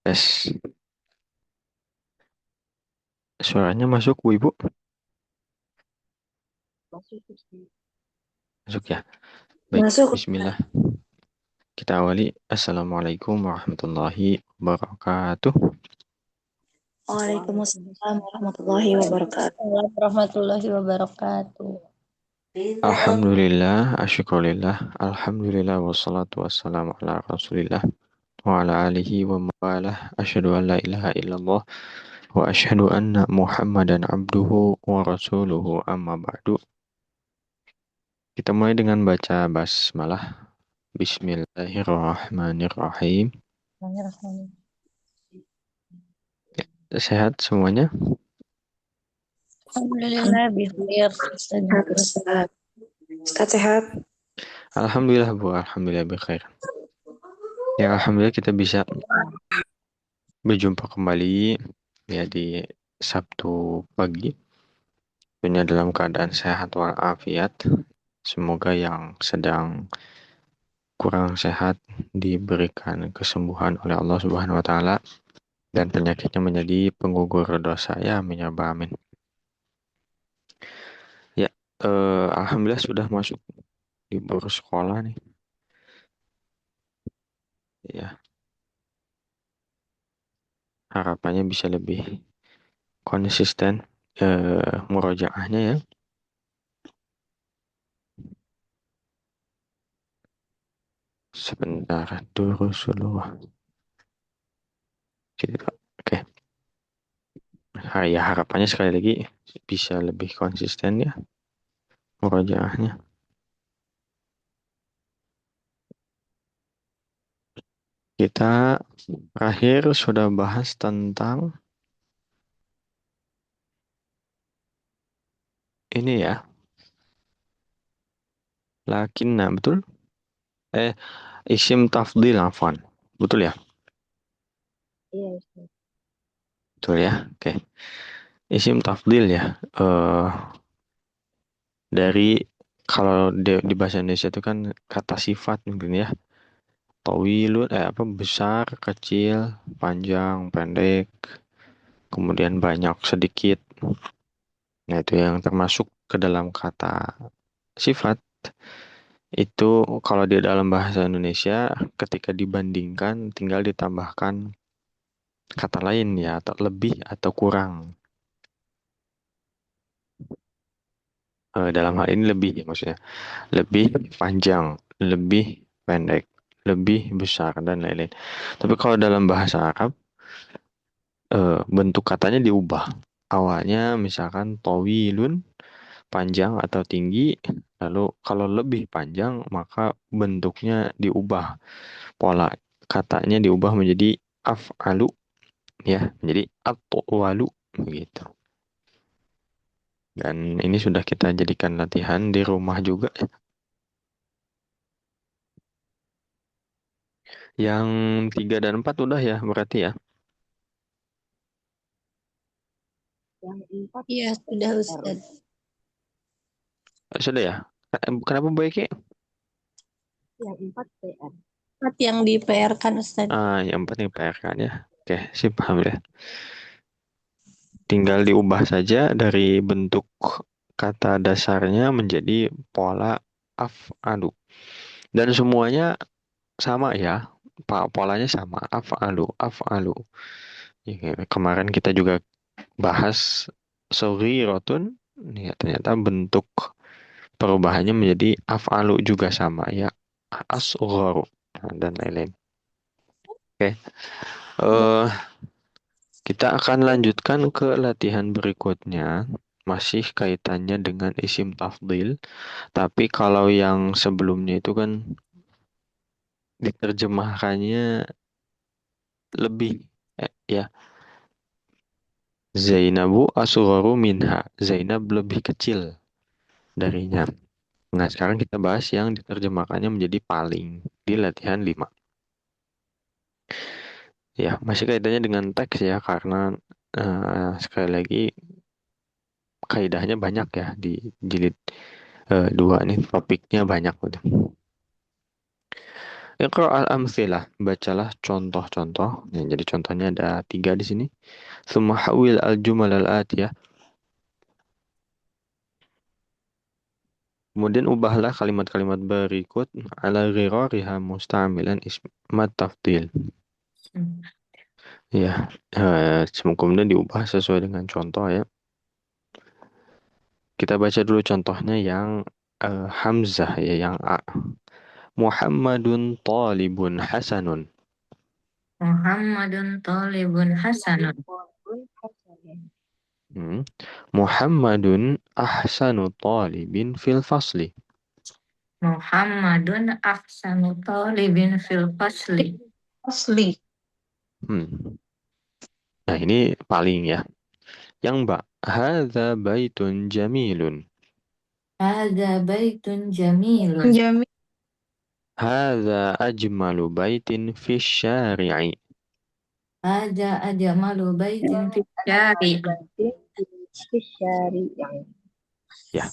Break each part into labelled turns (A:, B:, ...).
A: Tes. Suaranya masuk, Bu Ibu?
B: Masuk.
A: Masuk ya. Baik,
B: Masuk.
A: bismillah. Kita awali. Assalamualaikum warahmatullahi wabarakatuh.
B: Waalaikumsalam warahmatullahi wabarakatuh.
C: Waalaikumsalam warahmatullahi wabarakatuh.
A: Alhamdulillah, asyukurillah, alhamdulillah, wassalatu wassalamu ala rasulillah, wa ala alihi wa mawalah, asyhadu an la ilaha illallah, wa asyhadu anna muhammadan abduhu wa rasuluhu amma ba'du. Kita mulai dengan baca basmalah. Bismillahirrahmanirrahim. Sehat semuanya?
C: Alhamdulillah bikhair.
B: Sehat, Ustaz. Ustaz sehat?
A: Alhamdulillah Bu, alhamdulillah bikhair. Ya alhamdulillah kita bisa berjumpa kembali ya di Sabtu pagi. Tentunya dalam keadaan sehat walafiat. Semoga yang sedang kurang sehat diberikan kesembuhan oleh Allah Subhanahu wa taala dan penyakitnya menjadi penggugur dosa ya amin ya rabbal alamin. Ya, alhamdulillah sudah masuk libur sekolah nih. Ya, harapannya bisa lebih konsisten murojaahnya ya. Sebentar dulu Rasulullah. Gitu. Oke. Ya harapannya sekali lagi bisa lebih konsisten ya murojaahnya. Kita terakhir sudah bahas tentang ini ya. Lakinna betul? Isim tafdil afwan. Betul ya?
B: Iya, Ustaz.
A: Betul ya. Oke. Isim tafdil ya. Dari kalau di bahasa Indonesia itu kan kata sifat mungkin ya. Tawilun apa besar, kecil, panjang, pendek, kemudian banyak, sedikit. Nah, itu yang termasuk ke dalam kata sifat. Itu kalau di dalam bahasa Indonesia ketika dibandingkan tinggal ditambahkan kata lain ya atau lebih atau kurang. Dalam hal ini lebih ya maksudnya. Lebih panjang, lebih pendek, lebih besar dan lain-lain. Tapi kalau dalam bahasa Arab bentuk katanya diubah. Awalnya misalkan tawilun panjang atau tinggi, lalu kalau lebih panjang maka bentuknya diubah. Pola katanya diubah menjadi af'alu ya, menjadi atwalu begitu. Dan ini sudah kita jadikan latihan di rumah juga. Yang 3 dan 4 udah ya berarti ya.
B: Yang empat
C: Iya, sudah
B: R.
C: Ustaz.
A: Sudah ya. Kenapa baik ya?
B: Yang empat PR.
C: Empat yang di PR kan Ustaz.
A: Yang penting PR kan ya. Oke, sip, alhamdulillah. Tinggal diubah saja dari bentuk kata dasarnya menjadi pola af'alu. Dan semuanya sama ya. Polanya sama. Af'alu, af'alu. Ya, kemarin kita juga bahas rotun. Ya, ternyata bentuk perubahannya menjadi af'alu juga sama ya. Asgharu dan lain-lain. Oke.
C: Ya.
A: eh Kita akan lanjutkan ke latihan berikutnya. Masih kaitannya dengan isim tafdil. Tapi kalau yang sebelumnya itu kan diterjemahkannya lebih. Ya. Zainabu asgharu minha. Zainab lebih kecil darinya. Nah, sekarang kita bahas yang diterjemahkannya menjadi paling di latihan 5. Ya, masih kaitannya dengan teks ya, karena sekali lagi kaidahnya banyak ya di jilid 2 nih, topiknya banyak. Gitu. Iqra al-amthilah, bacalah contoh-contoh. Ya, jadi contohnya ada 3 di sini. Tsumma hawil al-jumal al-atiyah. Kemudian ubahlah kalimat-kalimat berikut ala ghirariha musta'milan ismat tafdil. Ya, kemudian diubah sesuai dengan contoh ya. Kita baca dulu contohnya yang Hamzah ya, yang A. Muhammadun talibun hasanun.
D: Muhammadun talibun hasanun.
A: Hmm. Muhammadun ahsanu talibin fil fasli.
D: Muhammadun ahsanu talibin fil fasli. Fasli.
A: Hmm. Nah, ini paling ya. Yang Mbak, hadza baitun jamilun.
D: Hadza baitun jamilun. Jamil.
A: Hadza ajmalu baitin fi syari'i.
D: Hadza ajmalu baitin fi syari'.
B: Syari yang
A: Ya.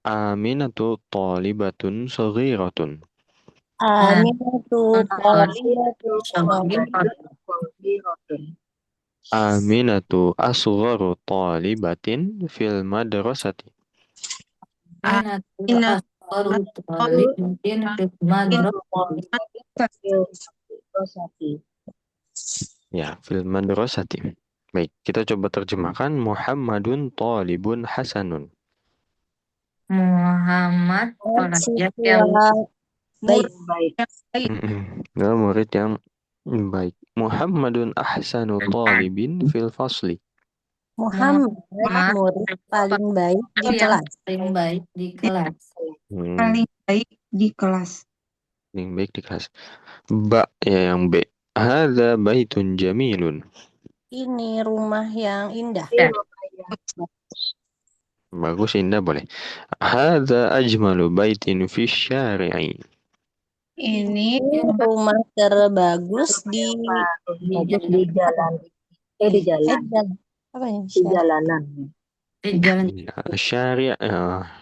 A: Aminatu talibatun saghiratun.
C: Aminatu talibatu
D: Talibun.
A: Aminatu asgharu talibatin fil madrasati.
D: Aminatu asgharu talibin fil madrasati.
B: Rosati.
A: Ya, fil madrasati. Baik, kita coba terjemahkan. Muhammadun talibun hasanun.
D: Muhammad pelajar yang
C: baik.
B: Baik.
D: baik.
A: Ya, murid yang baik. Muhammadun ahsanu talibin fil fasli.
C: Muhammad
D: Muhammad
C: murid paling baik di
D: yang
C: kelas.
D: paling baik di kelas.
A: Hmm,
D: baik di kelas.
A: yang baik di kelas. Ba ya yang B. Hadza baitun jamilun.
C: Ini rumah yang indah.
D: Ya.
A: Bagus, indah boleh. Hadza ajmalu baitin fi syari'i.
D: Ini
C: Rumah terbagus di
B: Bagus di jalan. Di jalan.
C: jalan. Apa ini?
B: Di jalanan.
D: di jalan.
A: Ya,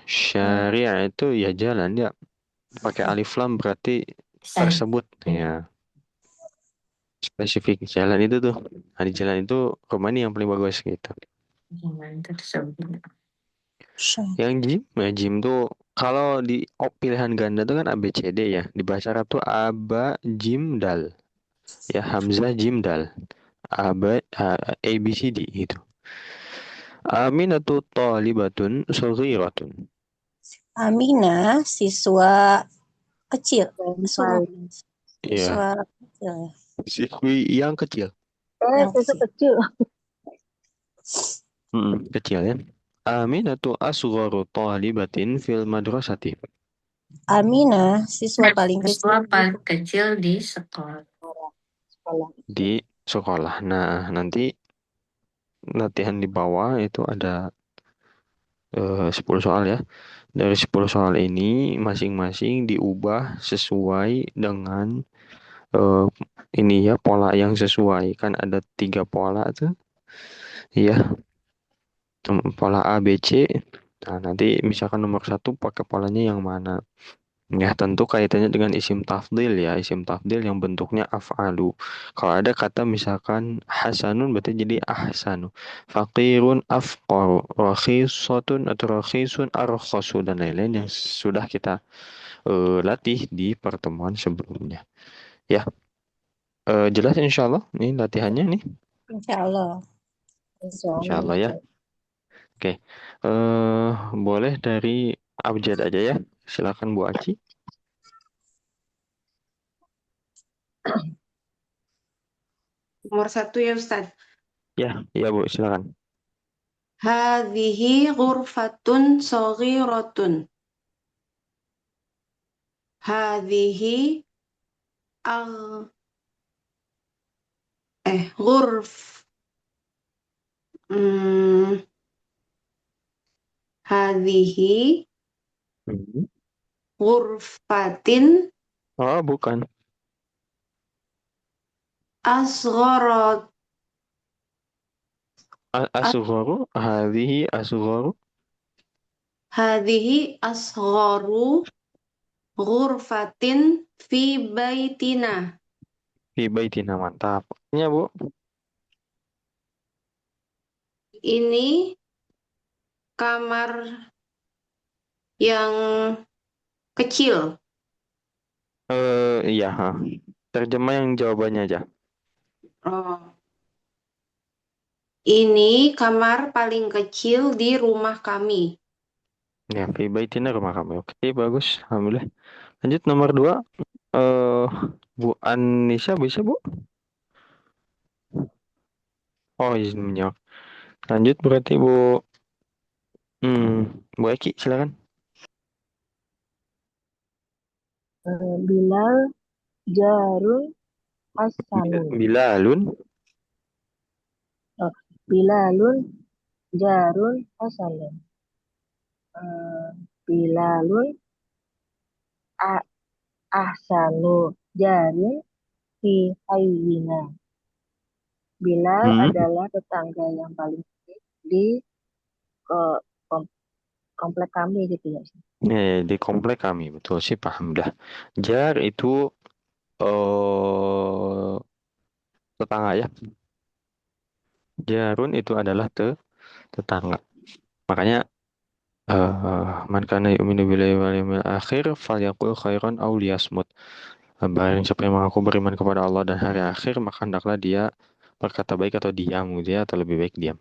A: syari'a itu ya jalan ya. Pakai alif lam berarti tersebut ya. Spesifik jalan itu tuh. Nah, di jalan itu rumah ini yang paling bagus gitu.
D: Jalan tersebut.
A: Yang Jim, ya Jim tuh kalau di pilihan ganda tuh kan A B C D ya. Di bahasa Arab tuh Aba Jim Dal. Ya Hamzah Jim Dal. Aba A B C D gitu. Aminatu talibatun saghiratun.
C: Amina siswa kecil.
A: Iya,
C: Siswa kecil ya.
A: siswi yang kecil.
C: Yang
B: Itu kecil.
A: Kecil ya. Aminatu asgharu talibatin fil madrasati.
C: Amina siswa paling
D: Siswa
C: kecil.
D: paling kecil di sekolah.
B: Sekolah.
A: Di sekolah. Nah, nanti latihan di bawah itu ada 10 soal ya. Dari 10 soal ini masing-masing diubah sesuai dengan eh, ini ya, pola yang sesuai. Kan ada 3 pola tuh. Iya, pola A, B, C. Nah, nanti misalkan nomor 1 pakai polanya yang mana? Ya, tentu kaitannya dengan isim tafdil ya. Isim tafdil yang bentuknya af'alu. Kalau ada kata misalkan hasanun berarti jadi ahsanu. Faqirun afqaru. Rakhisatun atau rakhisun arkhasu dan lain-lain yang sudah kita latih di pertemuan sebelumnya. Ya, jelas insya Allah. Ini latihannya nih.
C: Insya Allah.
A: Insya Allah ya. Oke. Boleh dari abjad aja ya. Silakan Bu Aci.
E: Nomor 1 ya Ustaz.
A: Ya, ya Bu, silakan.
E: Hadhihi ghurfatun saghiratun. Hadhihi al ghurf. Hadhihi
A: Mhm.
E: ghurfatin
A: Oh, bukan.
E: asgharat.
A: Asgharu, hadhihi asgharu.
E: Hadhihi asgharu ghurfatin fi baitina.
A: Fi baitina, mantap. Ya, Bu.
E: Ini kamar yang kecil.
A: Iya, ha. Terjemah yang jawabannya aja.
E: Oh. Ini kamar paling kecil di rumah kami.
A: Ya, fi baitina rumah kami. Oke, bagus. Alhamdulillah. Lanjut nomor 2. Eh, Bu Anissa bisa, Bu? Oh, izin menjawab. Lanjut berarti Bu. Bu Eki, silakan.
B: Bilal Jarun Hasanun.
A: Bilalun.
B: Oh, Bilalun Jarun Hasanun. Bilalun A- Ahsanu Jarun fi Hayyina. Bilal
A: Hmm.
B: adalah tetangga yang paling baik di eh, kom- komplek kami gitu ya.
A: Di komplek kami, betul sih, paham dah. Jar itu eh tetangga ya. Jarun itu adalah tetangga. Makanya man kana yu'minu billahi wal yawmil akhir falyaqul khairan aw liyasmut. Barang siapa yang mengaku beriman kepada Allah dan hari akhir, maka hendaklah dia berkata baik atau diam gitu ya, atau lebih baik diam.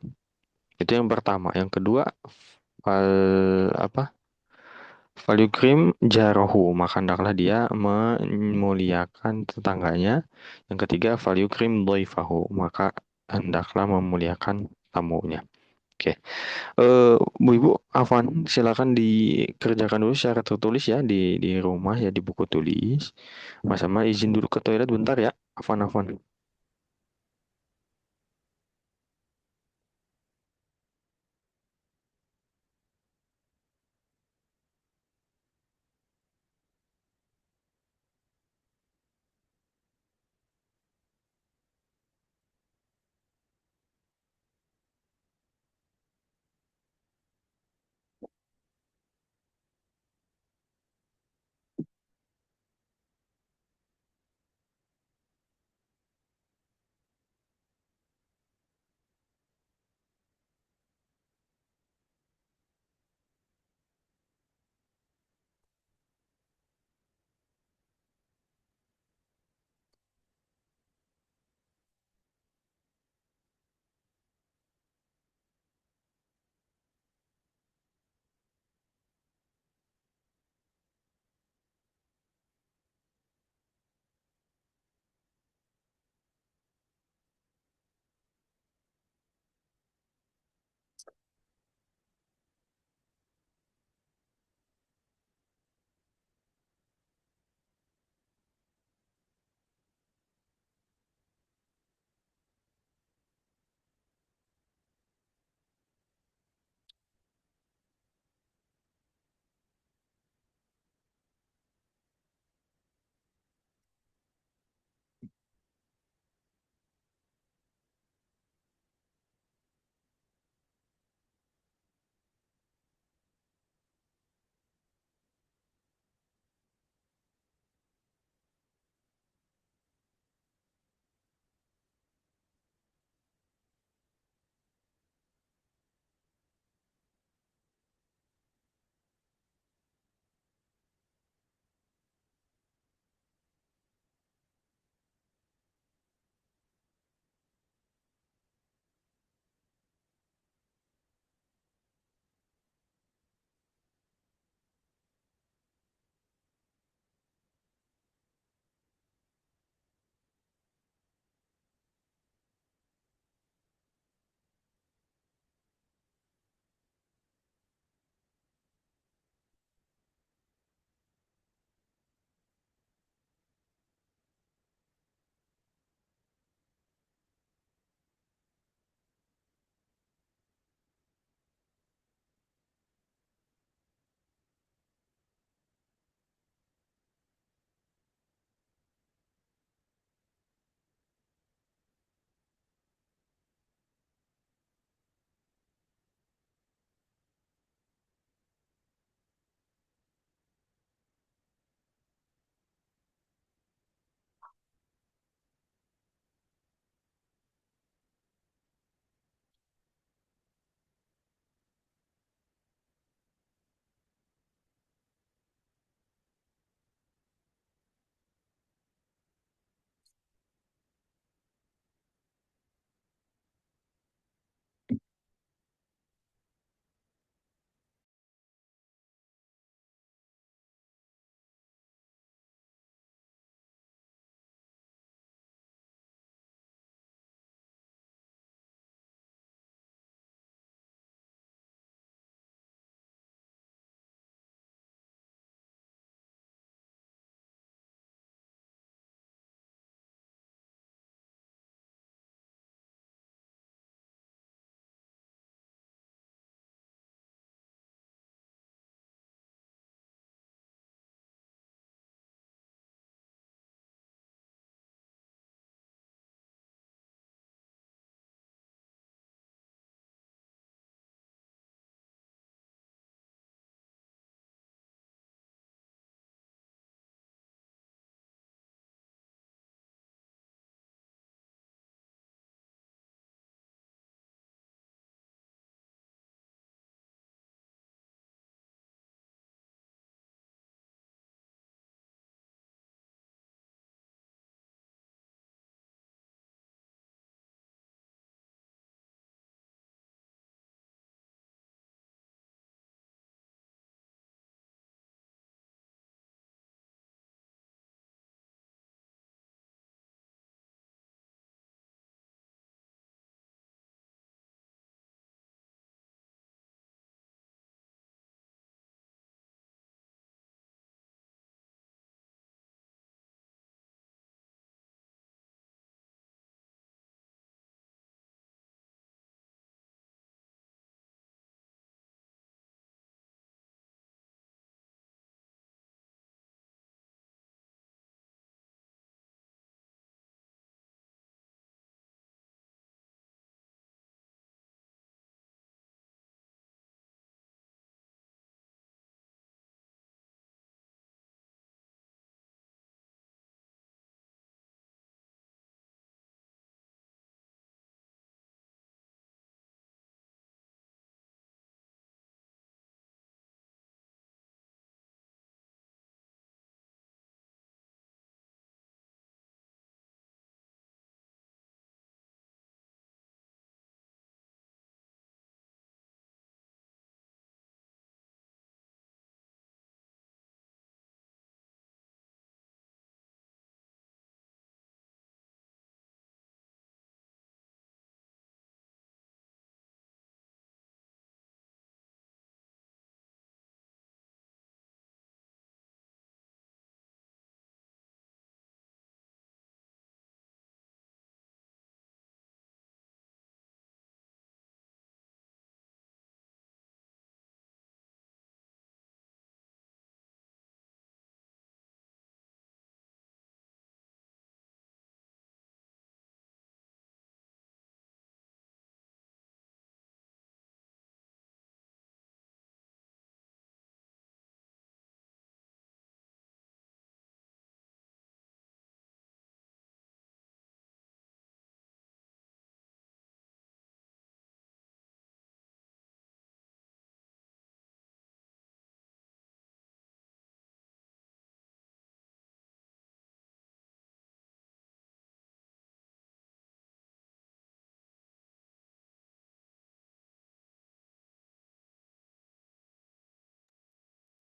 A: Itu yang pertama. Yang kedua, fal apa? Falyukrim jarahu, maka hendaklah dia memuliakan tetangganya. Yang ketiga, falyukrim dhaifahu, maka hendaklah memuliakan tamunya. Oke. Bu Ibu, Afwan, silakan dikerjakan dulu secara tertulis ya di rumah ya, di buku tulis. Mas sama izin dulu ke toilet bentar ya. Afwan, Afwan.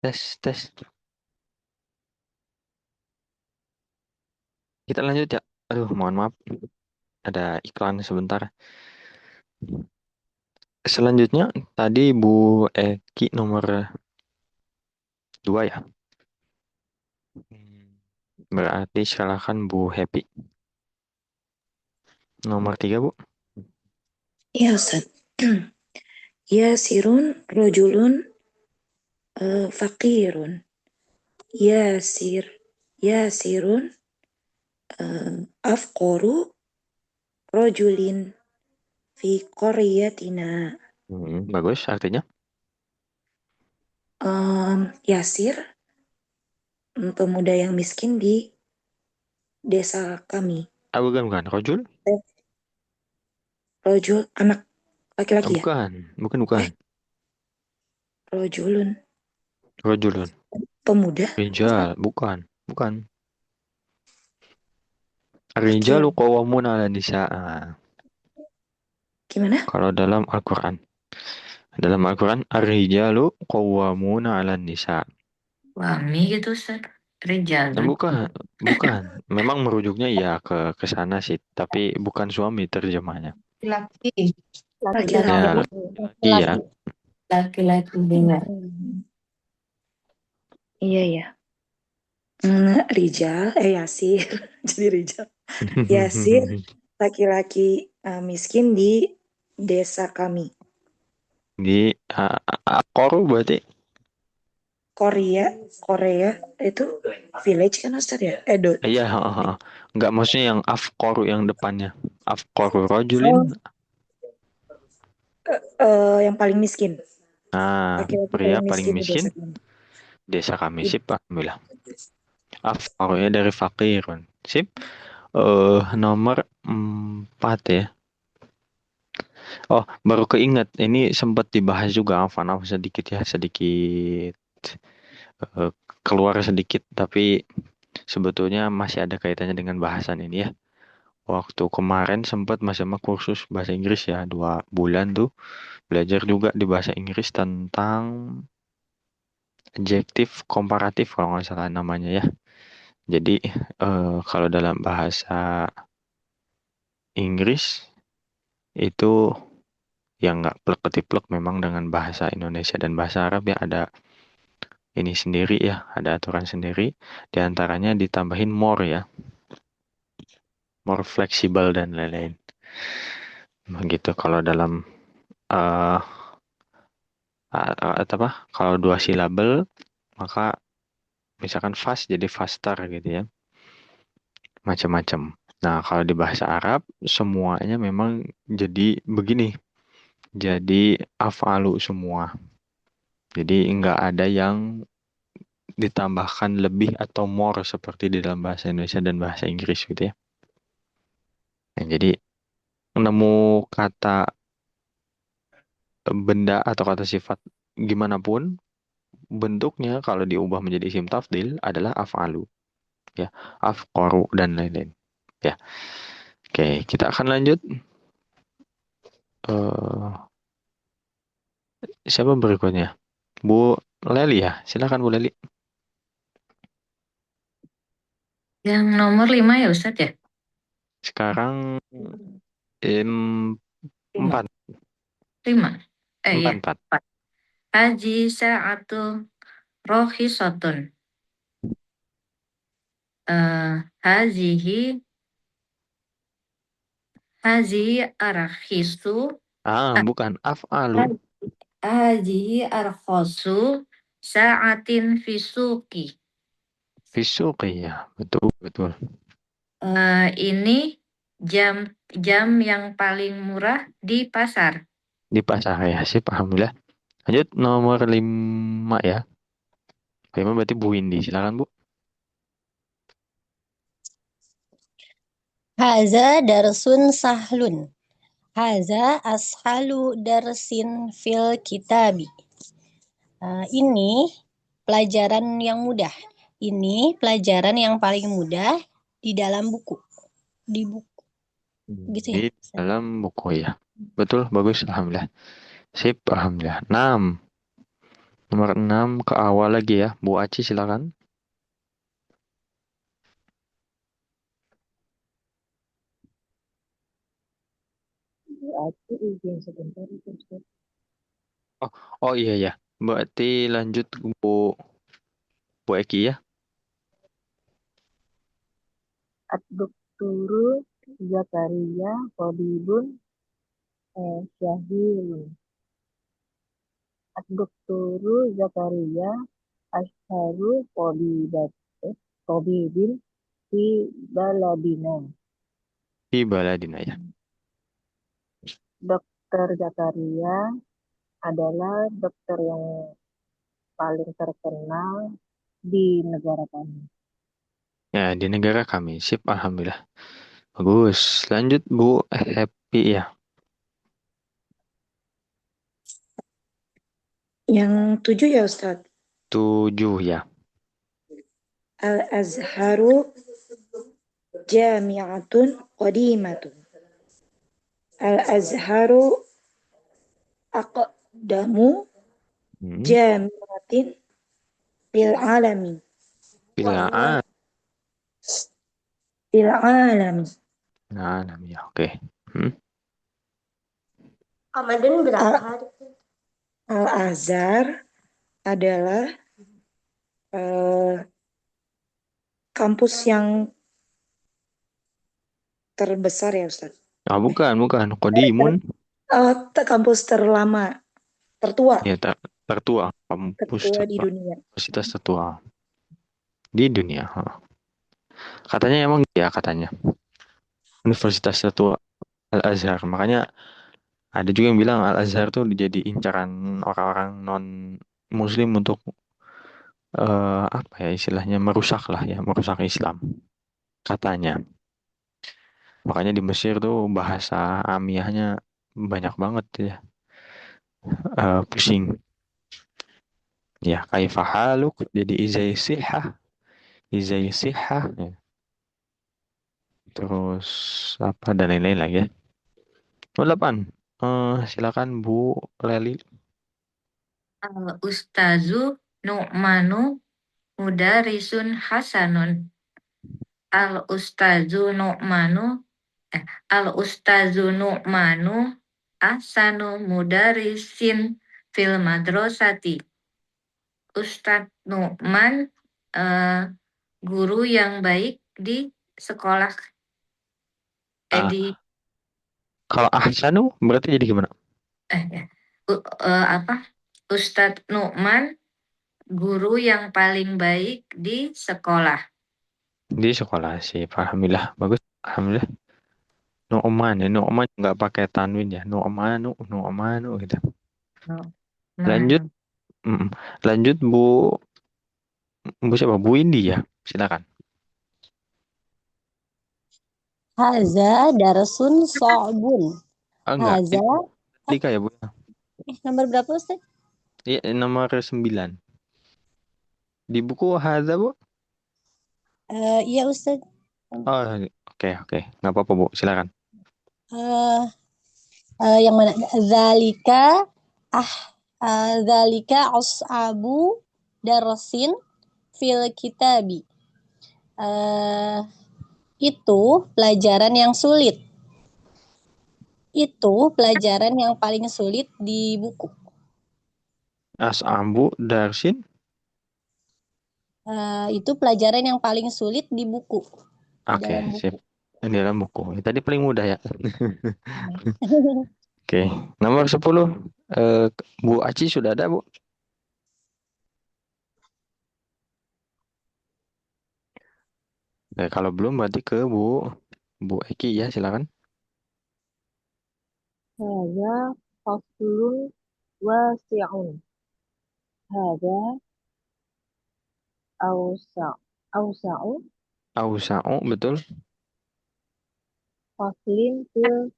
A: Tes, tes. Kita lanjut ya. Aduh, mohon maaf. Ada iklan sebentar. Selanjutnya, tadi Bu Eki nomor 2 ya. Berarti silakan Bu Happy. Nomor 3, Bu.
F: Ya, Ustaz. Yasirun rojulun fakirun. Yasirun afqoru rojulin fi qaryatina.
A: Bagus, artinya.
F: Yasir, pemuda yang miskin di desa kami.
A: Bukan. Rojul?
F: Rojul, anak laki-laki ya?
A: Bukan.
F: Rojulun,
A: Rojulun.
F: pemuda.
A: Rijal, bukan. Rijalu qawwamun 'ala nisa.
F: Gimana?
A: Kalau dalam Al-Qur'an. Dalam Al-Qur'an ar-rijalu qawwamuna 'alan nisa.
D: Suami gitu, Ustaz. Rijal.
A: Bukan. Memang merujuknya ya ke sana sih, tapi bukan suami terjemahnya.
E: Laki.
F: Laki-laki.
A: Ya, iya.
D: Laki-laki dengar.
F: Iya ya. Rijal, Yasir, jadi Rijal. Yasir, laki-laki miskin di desa kami.
A: Di Koru berarti.
F: Korea itu village kan Ustaz ya?
A: Iya, nggak maksudnya yang afkoru yang depannya. Afkoru rojulin.
F: Yang paling miskin. Laki-laki
A: Pria paling
F: di
A: miskin.
F: desa kami.
A: Desa kami, sip, alhamdulillah. Afkorunya dari fakirun. Sip. Nomor 4 ya. Oh, baru keinget. Ini sempat dibahas juga, Afan, sedikit ya, sedikit keluar sedikit, tapi sebetulnya masih ada kaitannya dengan bahasan ini ya. Waktu kemarin sempat Mas sama kursus bahasa Inggris ya, 2 bulan tuh belajar juga di bahasa Inggris tentang adjektif komparatif kalau nggak salah namanya ya. Jadi kalau dalam bahasa Inggris itu yang nggak plek ketiplek memang dengan bahasa Indonesia dan bahasa Arab ya ada ini sendiri ya, ada aturan sendiri. Di antaranya ditambahin more ya, more fleksibel dan lain-lain. Begitu kalau dalam kalau 2 silabel maka misalkan fast jadi faster gitu ya, macam-macam. Nah kalau di bahasa Arab semuanya memang jadi begini, jadi afalu semua. Jadi nggak ada yang ditambahkan lebih atau more seperti di dalam bahasa Indonesia dan bahasa Inggris gitu ya. Nah, jadi nemu kata benda atau kata sifat gimana pun bentuknya kalau diubah menjadi isim tafdil adalah af'alu ya, afqaru dan lain-lain ya. Oke, kita akan lanjut. Siapa berikutnya? Bu Leli ya, silakan Bu Leli.
D: Yang nomor 5 ya, Ustaz ya?
A: Sekarang 4.
D: 5. Iya.
A: 4.
D: Haji sa'atu rohisotun. Hazihi arhisu.
A: Bukan af'alu.
D: Hazihi arkhosu sa'atin fisuki.
A: Fisuqi ya, betul.
D: Ini jam yang paling murah di pasar.
A: Di pasar ya, sip, alhamdulillah. Lanjut nomor 5 ya. 5 berarti Bu Windy, silakan Bu.
C: Haza darsun sahlun. Haza ashalu darsin fil kitabi. Ini pelajaran yang mudah. Ini pelajaran yang paling mudah di dalam buku. Di buku. Gitu ya?
A: Di dalam buku ya. Betul, bagus, alhamdulillah. Sip, alhamdulillah. 6. Nomor 6 ke awal lagi ya. Bu Aci silakan.
B: Berarti izin sebentar itu Ustaz.
A: Oh, oh iya ya. Berarti lanjut Bu Eki ya.
B: Ad-Dokturu Zakaria Tabibun Syahirun. Ad-Dokturu Zakaria Asharu Tabibin fi baladina.
A: Di Baladina ya.
B: Dokter Zakaria adalah dokter yang paling terkenal di negara kami.
A: Ya, di negara kami. Sip, alhamdulillah. Bagus. Lanjut Bu Happy ya.
F: Yang 7 ya Ustadz.
A: 7 ya.
F: Al-Azharu jami'atun qadimatun. Al-Azharu aqdamu
A: Hmm.
F: jami'atin fil alami.
A: Bilaan.
F: Fil alami.
A: Nah, ya, oke. Hmm.
E: Ramadan berapa hari?
F: Al-Azhar adalah kampus yang terbesar ya Ustaz.
A: Ah, bukan. Qadimun.
F: Kampus terlama, tertua,
A: Ya, tertua. Kampus
F: tertua di
A: tertua.
F: dunia.
A: Universitas tertua di dunia. Katanya emang ya katanya. Universitas tertua Al-Azhar. Makanya ada juga yang bilang Al-Azhar tuh jadi incaran orang-orang non Muslim untuk apa ya istilahnya merusak lah ya, merusak Islam katanya. Makanya di Mesir tuh bahasa amiyahnya banyak banget ya, pusing. Ya, kaifa haluk jadi izai sihah ya. Terus apa dan lain-lain lagi ya. Oh, 8. Silakan Bu Leli.
D: Al-Ustazu Nu'manu Mudarisun Hasanun. Al-Ustazu Nu'manu Al-Ustazu Nu'manu Ahsanu Mudarisin fil madrasati. Ustadz Nu'man eh, guru yang baik di sekolah
A: Ah,
D: di
A: kalau ahsanu berarti jadi gimana?
D: ya. Apa Ustadz Nu'man guru yang paling baik di sekolah.
A: Di sekolah sih, alhamdulillah bagus, alhamdulillah. Nu'man ya, Nu'man nggak pakai tanwin ya, Nu'manu gitu. Lanjut,
D: Nu'man.
A: mm, lanjut Bu siapa? Bu Indi ya, silakan.
C: Haza darsun so'bun.
A: Ah enggak,
C: Haza,
A: Lika ya Bu.
C: nomor berapa Ustaz?
A: Iya, nomor 9. Di buku Haza Bu.
C: Iya Ustaz.
A: Oh, oke, nggak apa-apa Bu, silakan.
C: Eh, yang mana? Zalika, ah, zalika as'abu darsin fil kitabi. Eh, itu pelajaran yang sulit. Itu pelajaran yang paling sulit di buku.
A: As'ambu Darsin.
C: Itu pelajaran yang paling sulit di buku. Di
A: Oke,
C: dalam
A: sip.
C: buku.
A: Di dalam buku. Tadi paling mudah ya. Oke, nomor 10. Bu Aci sudah ada Bu? Kalau belum berarti ke Bu Eki ya, silakan.
B: Hada faslun wasi'un. Hada awsa'u
A: Ausa'u betul.
B: faslin fil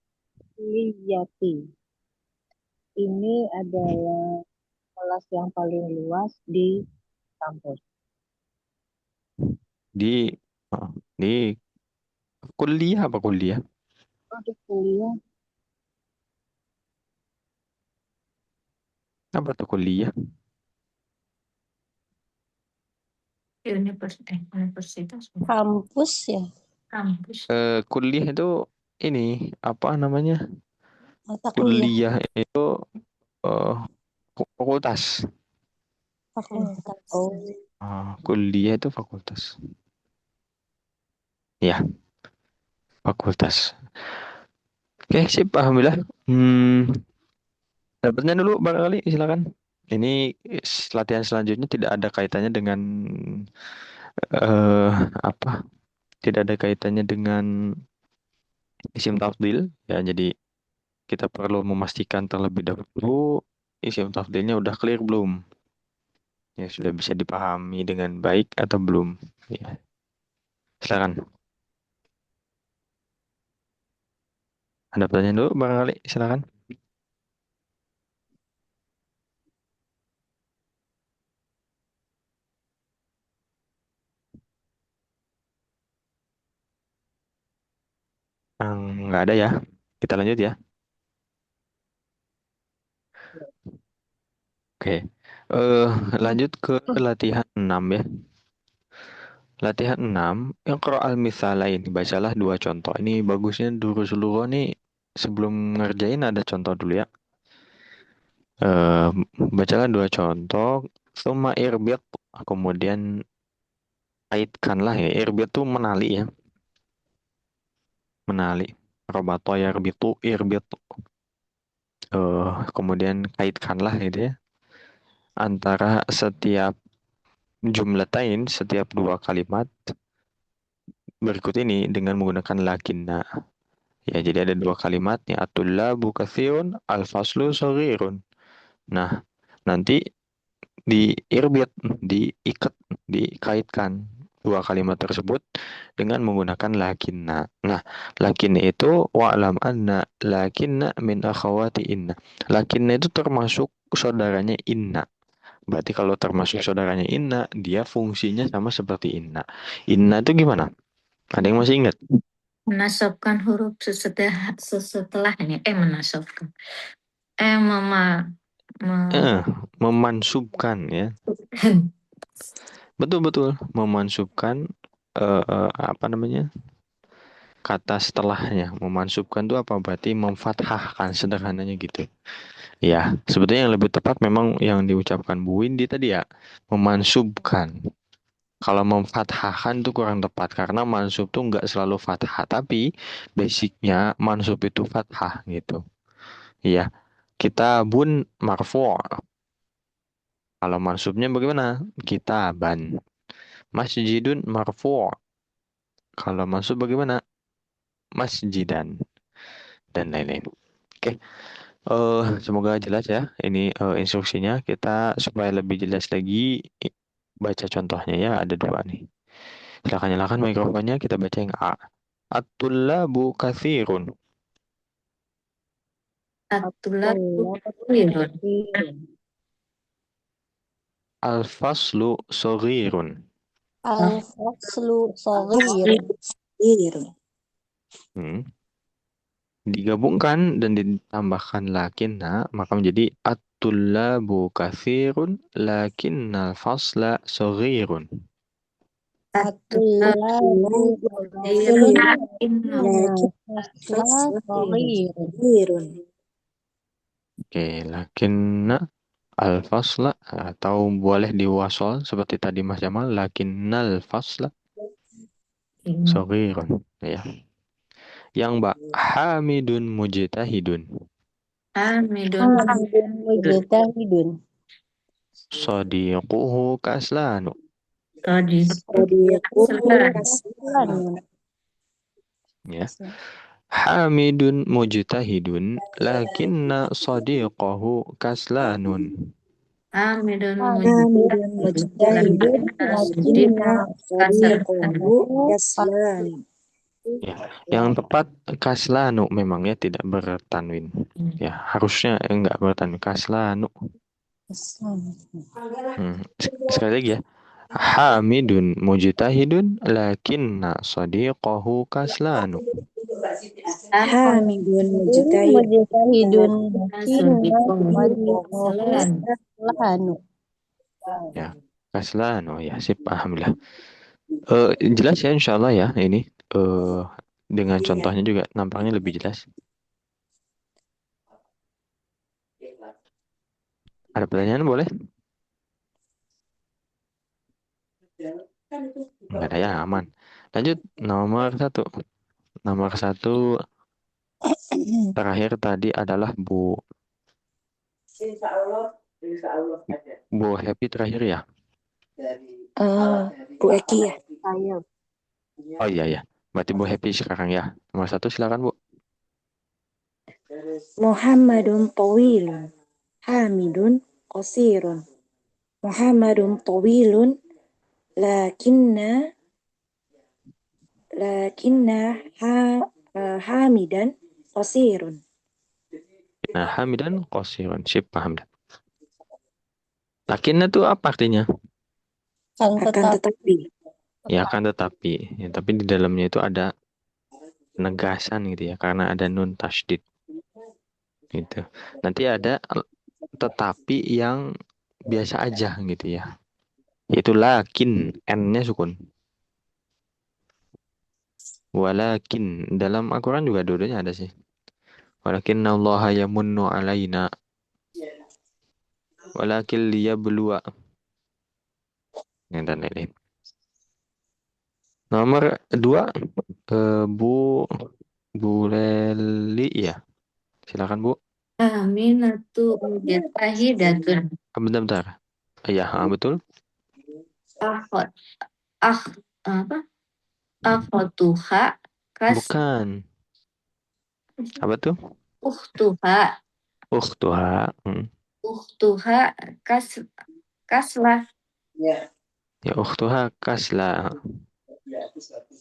B: liyati. Ini adalah kelas yang paling luas di kampus.
A: Di di kuliah apa kuliah?
B: Untuk kuliah,
A: Apa tuh kuliah?
D: Universitas,
C: Kampus ya.
D: kampus.
A: Kuliah itu ini apa namanya?
C: Mata kuliah.
A: Kuliah itu eh, fakultas.
C: Fakultas.
B: Oh,
A: Kuliah itu fakultas. Ya, fakultas. Oke, sip, alhamdulillah. Dapatnya dulu barangkali, silakan. Ini latihan selanjutnya tidak ada kaitannya dengan eh apa? Tidak ada kaitannya dengan isim tafdil ya. Jadi kita perlu memastikan terlebih dahulu isim tafdilnya udah clear belum? Ya sudah bisa dipahami dengan baik atau belum? Ya, silakan. Ada pertanyaan dulu barangkali, silakan. Nggak ada ya. Kita lanjut ya. Oke. Eh lanjut ke latihan 6 ya. Latihan 6 yang al-misalain. Bacalah dua contoh. Ini bagusnya dulu seluruh nih sebelum ngerjain ada contoh dulu ya. Eh bacalah dua contoh. Summa irbit. Kemudian kaitkanlah ya. Irbit tuh menali ya. Menali. Robato yarbitu irbit. Kemudian kaitkanlah gitu ya. Antara setiap jumlatain, setiap dua kalimat berikut ini dengan menggunakan lakinna. Ya, jadi ada dua kalimat nih, at-tullabu katsirun, al-faslu shaghirun. Nah, nanti diirbit, diikat, dikaitkan dua kalimat tersebut dengan menggunakan lakinna. Nah, lakinna itu wa'lam anna lakinna min akhawati inna. Lakinna itu termasuk saudaranya inna. Berarti kalau termasuk saudaranya inna, dia fungsinya sama seperti inna. Inna itu gimana? Ada yang masih ingat?
D: Menasabkan huruf sesetelahnya. Menasabkan.
A: Memansubkan ya. Betul-betul memansubkan apa namanya? Kata setelahnya. Memansubkan itu apa? Berarti memfathahkan sederhananya gitu. Ya, sebetulnya yang lebih tepat memang yang diucapkan Bu Windy tadi ya, memansubkan. Kalau memfathahkan itu kurang tepat karena mansub tuh nggak selalu fathah, tapi basicnya mansub itu fathah gitu. Iya, kitabun marfu'. Kalau mansubnya bagaimana? Kitaban. Masjidun marfu'. Kalau mansub bagaimana? Masjidan dan lain-lain. Oke, semoga jelas ya. Ini instruksinya. Kita supaya lebih jelas lagi baca contohnya ya. Ada dua nih. Silakan nyalakan mikrofonnya. Kita baca yang A. At-tullabu katsirun.
D: At-tullabu
B: katsirun.
D: katsirun.
A: Al-faslu shaghirun.
C: Al-faslu shaghir.
A: Digabungkan dan ditambahkan lakinna maka menjadi at-tullabu katsirun lakinnal fasla shaghirun.
C: At-tullabu katsirun lakinnal fasla shaghirun.
A: Oke, lakinna al-fasla atau boleh diwasal seperti tadi Mas Jamal lakinnal fasla shaghirun ya. Yang Mbak Hamidun mujtahidun.
D: Hamidun
C: Mujtahidun.
A: Sadiquhu kaslanu.
C: Kaslanu.
A: Ya. Hamidun mujtahidun lakinna sadiqahu kaslanun.
D: Hamidun
C: Mujtahidun lakinnal sadiqahu kaslan.
A: Ya, yang tepat kaslanu memangnya tidak bertanwin. Ya, harusnya enggak bertanwin kaslanu. Sekali lagi ya. Hamidun mujtahidun lakinna sadiqahu kaslanu.
F: Hamidun
C: Mujtahidun lakinnal sadiqahu kaslanu.
A: Ya. Kaslan. Oh ya, sip. Alhamdulillah. Jelas ya insya Allah ya ini. Dengan contohnya juga nampaknya lebih jelas. Ada pertanyaan boleh? Enggak ada ya, aman. Lanjut, nomor satu. Nomor satu terakhir tadi adalah Bu Happy terakhir ya?
F: Bu Eki ya.
B: Saya.
A: Oh iya ya. Berarti Bu Happy sekarang ya. Nomor satu silakan Bu.
F: Muhammadun tawilun. Hamidun qasirun. Muhammadun tawilun. Lakinna hamidan qasirun.
A: Nah, Hamidan Qasirun. Sip, paham dah. Lakinnya tuh apa artinya?
C: Kan
F: Akan
C: tetap
F: tetapi.
A: Ya kan tetapi. Ya, tapi di dalamnya itu ada penegasan gitu ya. Karena ada nun tasydid. Gitu. Nanti ada tetapi yang biasa aja gitu ya. Yaitu lakin. N-nya sukun. Walakin. Dalam Al-Quran juga dua-duanya ada sih. Walakin Allah yamunnu alaina. Walakin liyabluwa. Yang dan lain-lain. Nomor dua. Bu Leli ya. Silakan Bu.
D: Aminatu mujtahidatun.
A: Bentar-bentar. Iya, betul.
D: Akhot. Ah, apa? Akhotuha.
A: Bukan. Apa tuh?
D: Ukhtuha.
A: Ukhtuha. Hmm.
D: Ukhtuha kaslah.
A: Ya, ukhtuha kasla.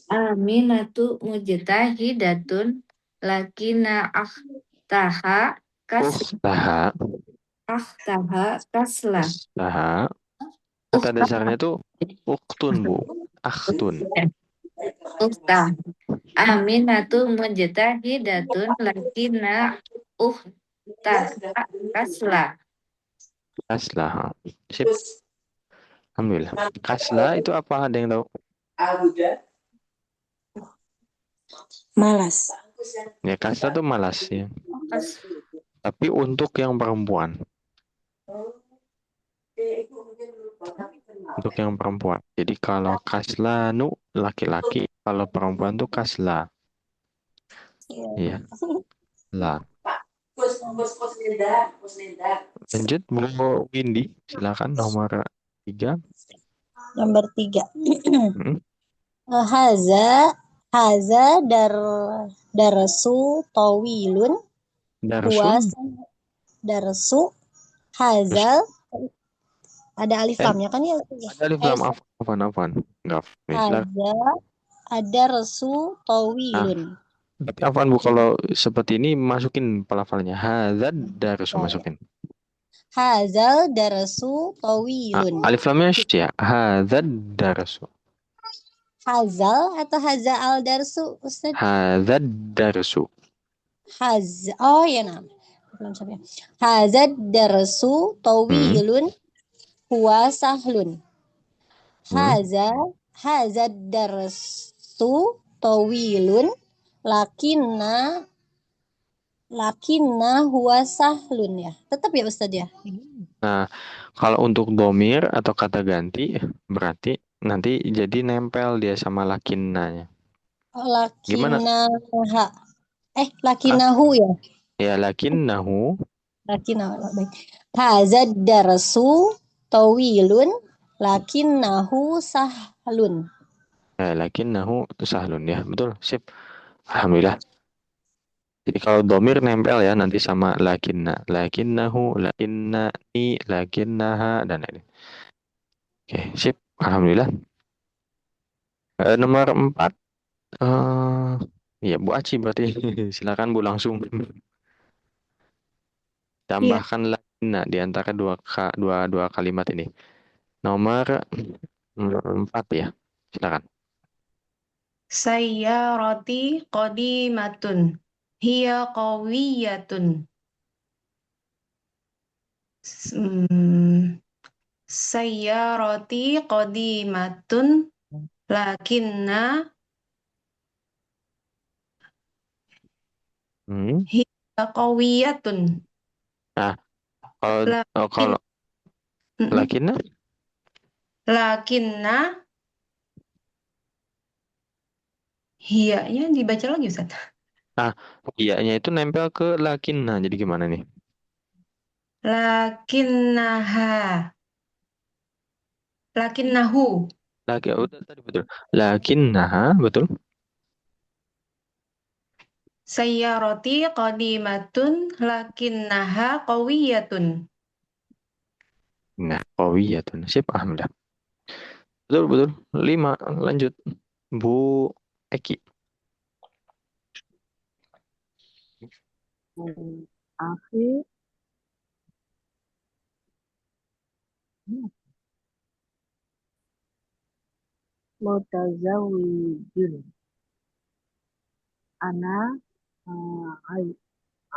D: Aminatu mujtahidatun. Lakina
A: Ukhtaha.
D: kaslah.
A: Ukhtaha. Kata dasarnya tuh ukhtun, Bu. Akhtun.
D: Ukhta. Aminatu mujtahidatun. Lakina kaslah.
A: Kasla. Sip. Alhamdulillah. Kasla itu apa? Ada yang tahu?
F: Malas.
A: Ya, kasla tuh malas ya.
D: Kas-
A: Tapi untuk yang perempuan. Untuk yang perempuan. Jadi kalau kaslanu laki-laki, kalau perempuan tuh kasla. Iya, lah. Lanjut Bu Windy, silakan nomor 3.
C: nomor 3.
A: Hmm.
C: Haza darsu tawilun
A: Darsun.
C: darsu hazal ada alif
A: Eh,
C: lamnya kan ya?
A: ada alif lam. Afwan. Enggak. Silakan.
C: Haza ada resu tawilun.
A: Tapi afwan Bu, kalau seperti ini masukin pelafalannya. Hadzal darsu masukin.
C: Hazal darsu tawilun.
A: Alif lamnya ya. Hadzal darsu.
C: Hazal atau haza al darsu Ustaz?
A: Hadzal darsu.
C: Oh ya nama. Belum sampai. Hazad darsu tawilun huwa sahlun. Hazad darsu tawilun lakinna huwa sahlun ya. Tetap ya Ustaz ya.
A: Nah, kalau untuk domir atau kata ganti berarti nanti jadi nempel dia sama lakinnanya. Gimana?
C: Lakinnaha. Lakinahu ya.
A: Ya, lakinnahu.
C: Lakinahu. Baik. Hazad darsu tawilun lakinnahu sahlun.
A: Lakinnahu sahlun ya, betul. Sip. Alhamdulillah. Jadi kalau domir nempel ya nanti sama lakinnahu, lakinnani, lakinnaha dan lain. Oke, sip. Alhamdulillah. Nomor 4. Ya Bu Aci berarti. Silakan Bu langsung. Tambahkan lakinna di antara dua kalimat ini. Nomor 4 ya. Silakan.
E: Sayyarati qadimatun. Hiya qawiyatun. sayyarati qadimatun lakinna
A: Hmm.
E: hiya qawiyatun.
A: Nah, kalau
E: Lakin, mm-mm.
A: lakinna,
E: Lakinna hiyanya dibaca lagi Ustaz.
A: iyanya itu nempel ke lakinna. Jadi gimana nih?
E: Lakinnaha. Lakinnahu.
A: Udah tadi betul. Lakinnaha, betul.
E: Sayyarati qadimatun lakinnaha qawiyatun.
A: Nah, qawiyatun. Sip, alhamdulillah. Betul, betul. 5. Lanjut. Bu Eki.
B: Akhi mutazawijun. Ana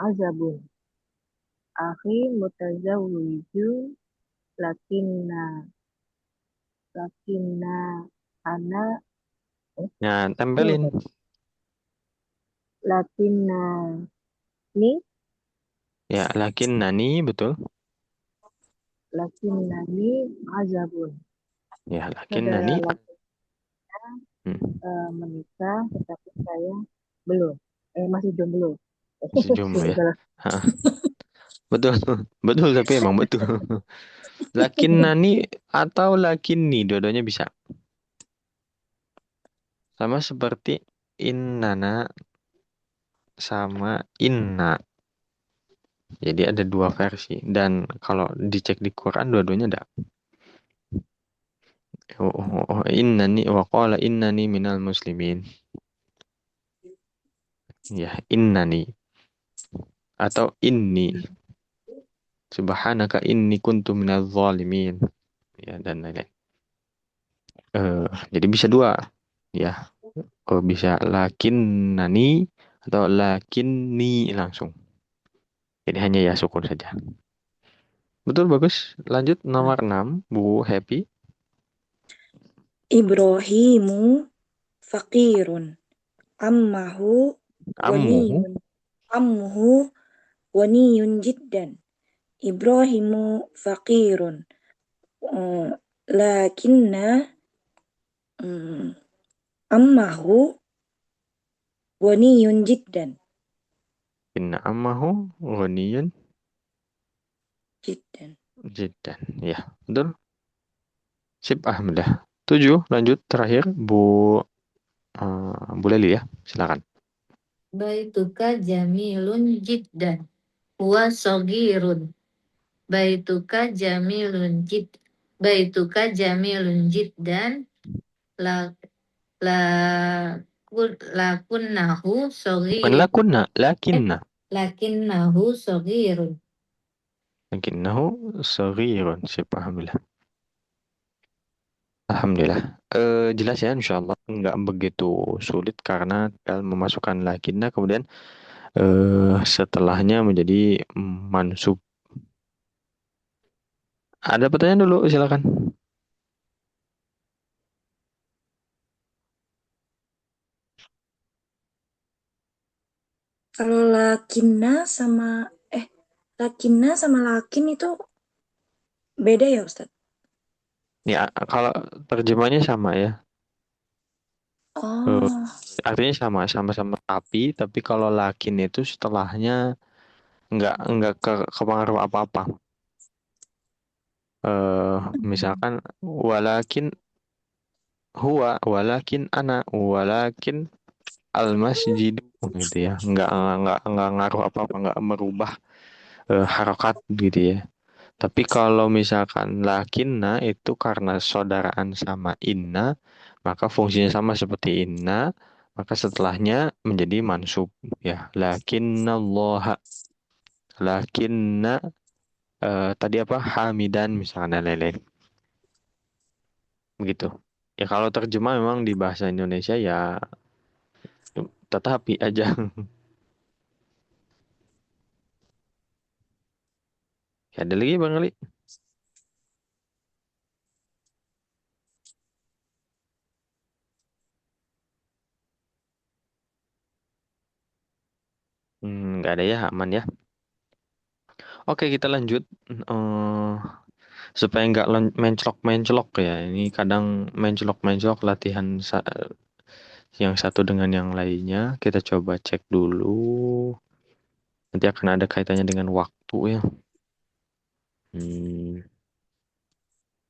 B: azabun. Akhi mutazawijun lakinna lakinna ana
A: Nah,
B: ini
A: tempelin.
B: apa? Lakinna ni
A: Ya, lakinnani, betul.
B: lakinna ni azabun.
A: Ya,
B: Saudara
A: lakinnani.
B: laki
A: Hmm,
B: menikah tetapi saya belum. Masih jomblo.
A: Sejumlah ya.
B: Salah.
A: Hah, betul. Betul, tapi emang betul. Lakinnani atau lakinni, dua-duanya bisa. Sama seperti innana sama inna. Jadi ada dua versi. Dan kalau dicek di Quran, dua-duanya ada. Innani wa qala innani minal muslimin. Ya, innani atau inni. Subhanaka inni kuntu minaz zalimin. Ya, dan lain-lain. Jadi bisa dua. Ya, bisa lakinnani atau lakinni langsung. Jadi hanya ya sukun saja. Betul, bagus. Lanjut nomor 6, Bu Happy.
F: Ibrahimu faqirun. Ammahu
A: Ammuhu.
F: waniyun. Ammuhu waniyun jiddan. Ibrahimu faqirun. Uh, lakinna ammahu waniyun jiddan.
A: Inna ammahu ghaniyun
F: Jiddan.
A: jiddan. Ya, betul. Sip, alhamdulillah. 7, lanjut terakhir Bu Leli ya. Silakan.
D: Baituka jamilun jiddan. Huwa sogirun. Baituka jamilun jid. Baituka jamilun jiddan. La la lakunnahu
A: Bukan
D: sogirun.
A: lakunna, lakinna.
D: Lakinnahu sogirun.
A: Lakinnahu saghirun. Sip, alhamdulillah. Alhamdulillah. Jelas ya, insyaallah nggak begitu sulit karena tinggal memasukkan lakinna kemudian setelahnya menjadi mansub. Ada pertanyaan dulu, silakan.
F: Kalau lakinna sama lakin itu beda ya Ustaz?
A: Ya, kalau terjemahnya sama ya. Eh,
F: Oh,
A: Artinya sama-sama tapi kalau lakin itu setelahnya nggak kepengaruh apa-apa. Misalkan walakin walakin walakin al masjidu gitu ya. Nggak ngaruh apa-apa, nggak merubah harokat gitu ya. Tapi kalau misalkan lakinna itu karena saudaraan sama inna, maka fungsinya sama seperti inna, maka setelahnya menjadi mansub ya. Lakinnallaha, lakinna tadi apa? Hamidan misalkan dan lain-lain. Begitu. Ya kalau terjemah memang di bahasa Indonesia ya tetapi aja. Ya, ada lagi Bang Ali? Nggak ada ya, aman ya. Oke, kita lanjut. Eh, supaya nggak menclok-menclok ya. Ini kadang menclok-menclok latihan yang satu dengan yang lainnya. Kita coba cek dulu. Nanti akan ada kaitannya dengan waktu ya. Hmm,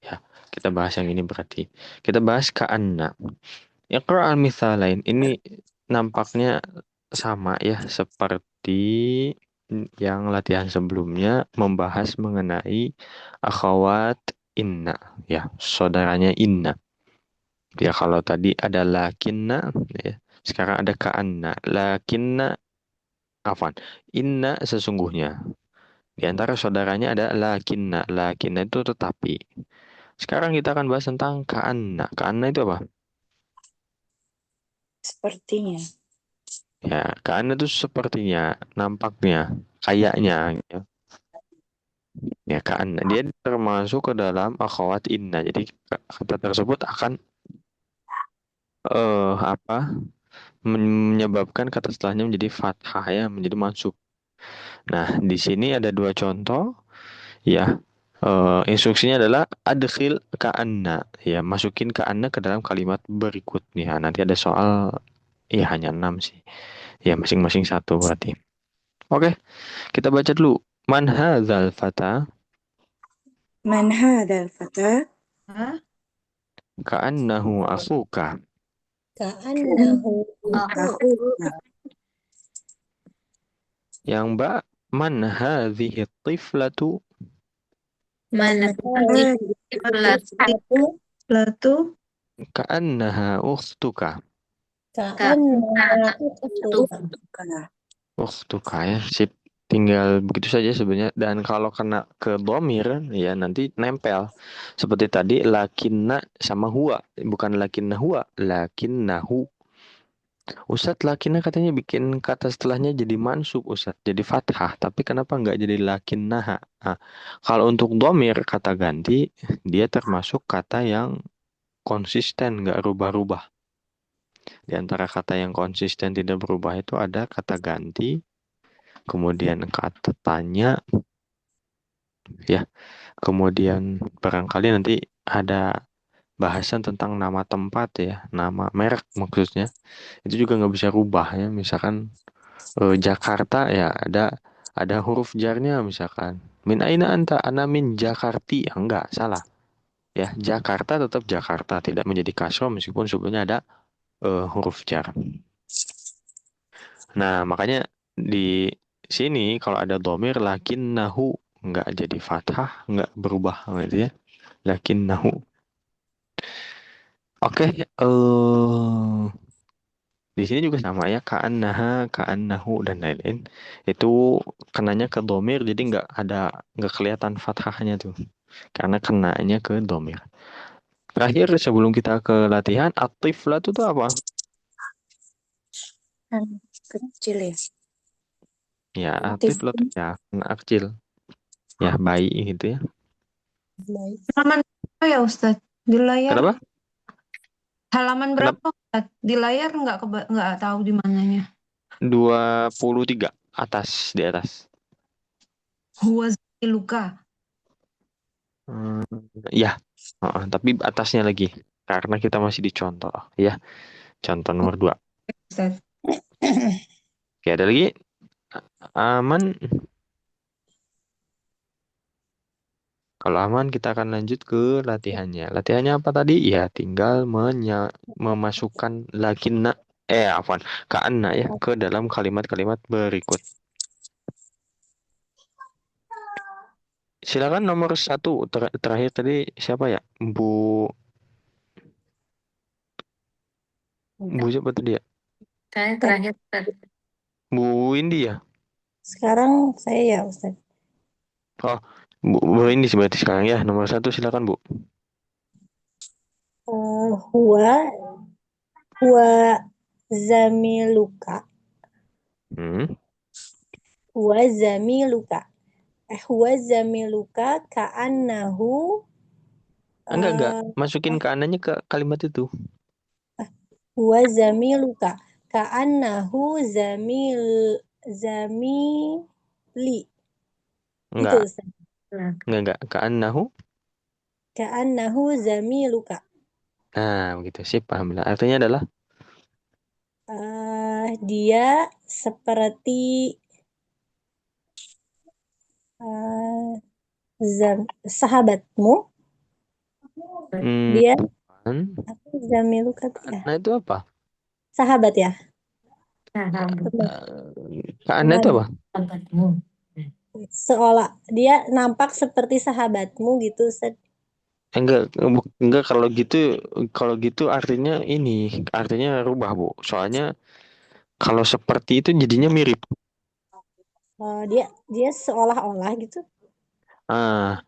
A: ya, kita bahas yang ini berarti. Kita bahas ka'anna. Iqra al-mithalain. Ini nampaknya sama ya seperti yang latihan sebelumnya membahas mengenai akhwat inna ya, saudaranya inna. Ya kalau tadi ada lakinna ya, sekarang ada ka'anna. Lakinna afan. Inna sesungguhnya. Di antara saudaranya ada lakinna. Lakinna itu tetapi. Sekarang kita akan bahas tentang ka'anna. Ka'anna itu apa?
F: Sepertinya.
A: Ya, ka'anna itu sepertinya, nampaknya, kayaknya. Ya, ya ka'anna. Dia termasuk ke dalam akhwat inna. Jadi kata tersebut akan apa? Menyebabkan kata setelahnya menjadi fathah ya, menjadi mansub. Nah, di sini ada dua contoh ya. Instruksinya adalah adkhil ka'anna ya, masukin ka'anna ke dalam kalimat berikutnya. Nanti ada soal ya hanya 6 sih. Ya masing-masing satu berarti. Oke, kita baca dulu. Man hadzal fata
F: Man hadzal fata?
A: ka'annahu akhuka.
C: Ka'annahu
F: Akhuka.
A: Yang Mbak, man hadhihi tiflatu
D: Man
F: Hadhihi tiflatu
A: ka'annaha ukhtuka.
C: ka'annahu ukhtuka.
A: Ukhtuka ya, sip. Tinggal begitu saja sebenarnya. Dan kalau kena ke domir, ya nanti nempel. Seperti tadi, lakinna sama huwa. Bukan lakinna huwa, lakinnahu. Ustadz, lakinna katanya bikin kata setelahnya jadi mansub, Ustadz. Jadi fathah. Tapi kenapa nggak jadi lakinnaha? Nah, kalau untuk domir, kata ganti, dia termasuk kata yang konsisten, nggak rubah-rubah. Di antara kata yang konsisten tidak berubah itu ada kata ganti, kemudian kata tanya, ya. Kemudian barangkali nanti ada bahasan tentang nama tempat ya, nama merek maksudnya. Itu juga nggak bisa rubah ya. Misalkan Jakarta ya ada huruf jarnya misalkan. Min aina anta? Ana min Jakarti. Ya, enggak, salah. Ya, Jakarta tetap Jakarta, tidak menjadi kasroh meskipun sebelumnya ada huruf jar. Nah, makanya di sini kalau ada domir lakinnahu nggak jadi fathah, nggak berubah gitu ya. Lakinnahu. Oke, di sini juga sama ya, ka'annaha, ka'annahu dan lain-lain. Itu kenanya ke domir, jadi nggak kelihatan fathahnya tuh, karena kenanya ke domir. Terakhir sebelum kita ke latihan, atiflah itu tuh apa?
F: Kecil ya.
A: Ya,
F: Aktif.
A: atiflah tuh ya anak kecil, ya bayi gitu ya.
C: Baik.
E: Halaman berapa ya Ustadz? Di layar
A: Kenapa?
E: halaman
A: Kenapa?
E: berapa Ustadz? Di layar nggak tahu di mananya.
A: 23 atas, di atas.
E: Huwa luka.
A: Ya, tapi atasnya lagi karena kita masih dicontoh ya. Contoh nomor 2.
E: Ustadz.
A: Oke, ada lagi? Aman. Kalau aman kita akan lanjut ke latihannya. Latihannya apa tadi? Ya, tinggal memasukkan lakinna afwan, ka'anna ya ke dalam kalimat-kalimat berikut. Silakan nomor 1 terakhir tadi siapa ya? Bu siapa tadi ya?
D: Saya terakhir Ustaz.
A: Bu Windy ya?
C: Sekarang saya ya Ustaz.
A: Oh, Bu Windy berarti sekarang ya. Nomor 1 silakan Bu.
C: Huwa zamiluka.
A: Hmm.
C: Huwa zamiluka. Huwa zamiluka ka'annahu
A: Enggak. Masukin ka'annanya ke kalimat itu.
C: huwa zamiluka ka'annahu zamili. Itu
A: Enggak,
C: Ustaz.
A: enggak. Ka'annahu.
C: Ka'annahu zamiluka.
A: Nah, begitu sih, paham lah. Artinya adalah
C: Dia seperti eh, sahabatmu. Dia
A: bukan.
C: apa zamiluka ya?
A: Nah, itu apa?
C: Sahabat ya?
D: Sahabat.
C: Teman.
A: Ka'anna itu apa?
D: Sahabatmu.
C: Seolah dia nampak seperti sahabatmu gitu, Ustaz.
A: Enggak, kalau gitu artinya artinya rubah, Bu. Soalnya kalau seperti itu jadinya mirip.
C: Dia seolah-olah gitu.
A: Ah,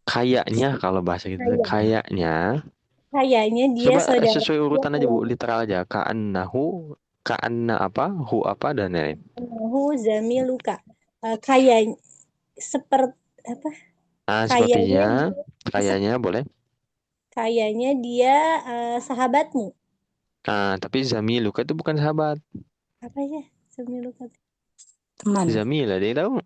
A: kayaknya kalau bahasa gitu, kayaknya.
C: Kayaknya dia
A: Coba
C: saudara.
A: sesuai urutan aja, Bu, literal aja. Ka'anna apa, hu apa, dan lain.
C: Ka'annahu zamiluka. Kayak seperti apa? Kayaknya
A: Kayaknya boleh.
C: kayaknya dia sahabatmu.
A: Tapi Zamiluka itu bukan sahabat.
C: Apa ya? Zamiluka.
F: Teman.
A: Zamil, ada yang tahu?